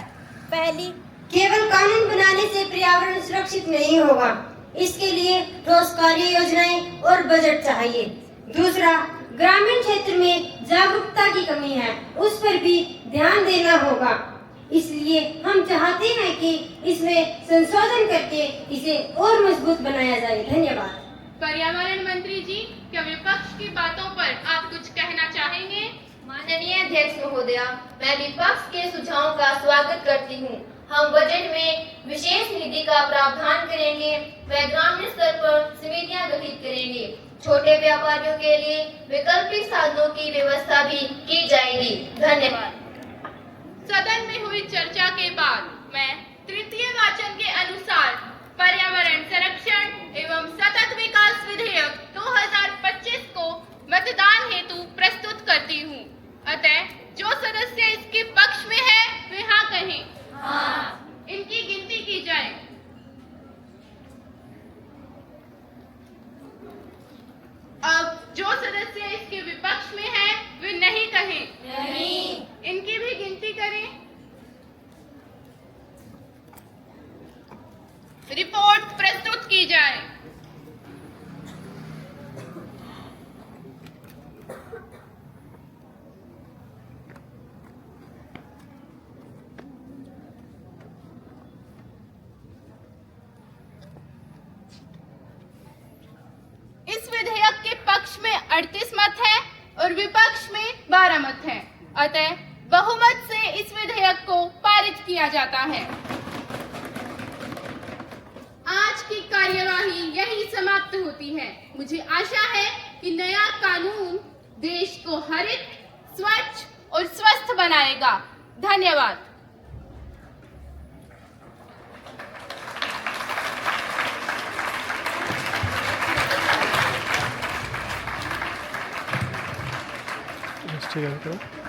पहली, केवल कानून बनाने से पर्यावरण सुरक्षित नहीं होगा। इसके लिए ठोस कार्य योजनाएं और बजट चाहिए। दूसरा, ग्रामीण क्षेत्र में जागरूकता की कमी है, उस पर भी ध्यान देना होगा। इसलिए हम चाहते हैं कि इसमें संशोधन करके इसे और मजबूत बनाया जाए। धन्यवाद। पर्यावरण मंत्री जी, क्या विपक्ष की बातों पर आप कुछ कहना चाहेंगे? माननीय अध्यक्ष महोदया, मैं विपक्ष के सुझावों का स्वागत करती हूँ। हम बजट में विशेष निधि का प्रावधान करेंगे व ग्रामीण स्तर पर समितियां गठित करेंगे। छोटे व्यापारियों के लिए वैकल्पिक साधनों की व्यवस्था भी की जाएगी। धन्यवाद। सदन में हुई चर्चा के बाद मैं तृतीय वाचन के अनुसार पर्यावरण संरक्षण एवं सतत विकास विधेयक 2025 को मतदान हेतु प्रस्तुत करती हूँ। अतः जो सदस्य इसके पक्ष में है वे हाँ कहें। हाँ। इनकी गिनती की जाए। अब जो सदस्य इसके विपक्ष में है वे नहीं कहें। नहीं। इनकी भी गिनती करें। रिपोर्ट प्रस्तुत की जाए। इस विधेयक के पक्ष में 38 मत है और विपक्ष में 12 मत है। अतः बहुमत से इस विधेयक को पारित किया जाता है। आज की कार्यवाही यही समाप्त होती है। मुझे आशा है कि नया कानून देश को हरित, स्वच्छ और स्वस्थ बनाएगा। धन्यवाद। ठीक है।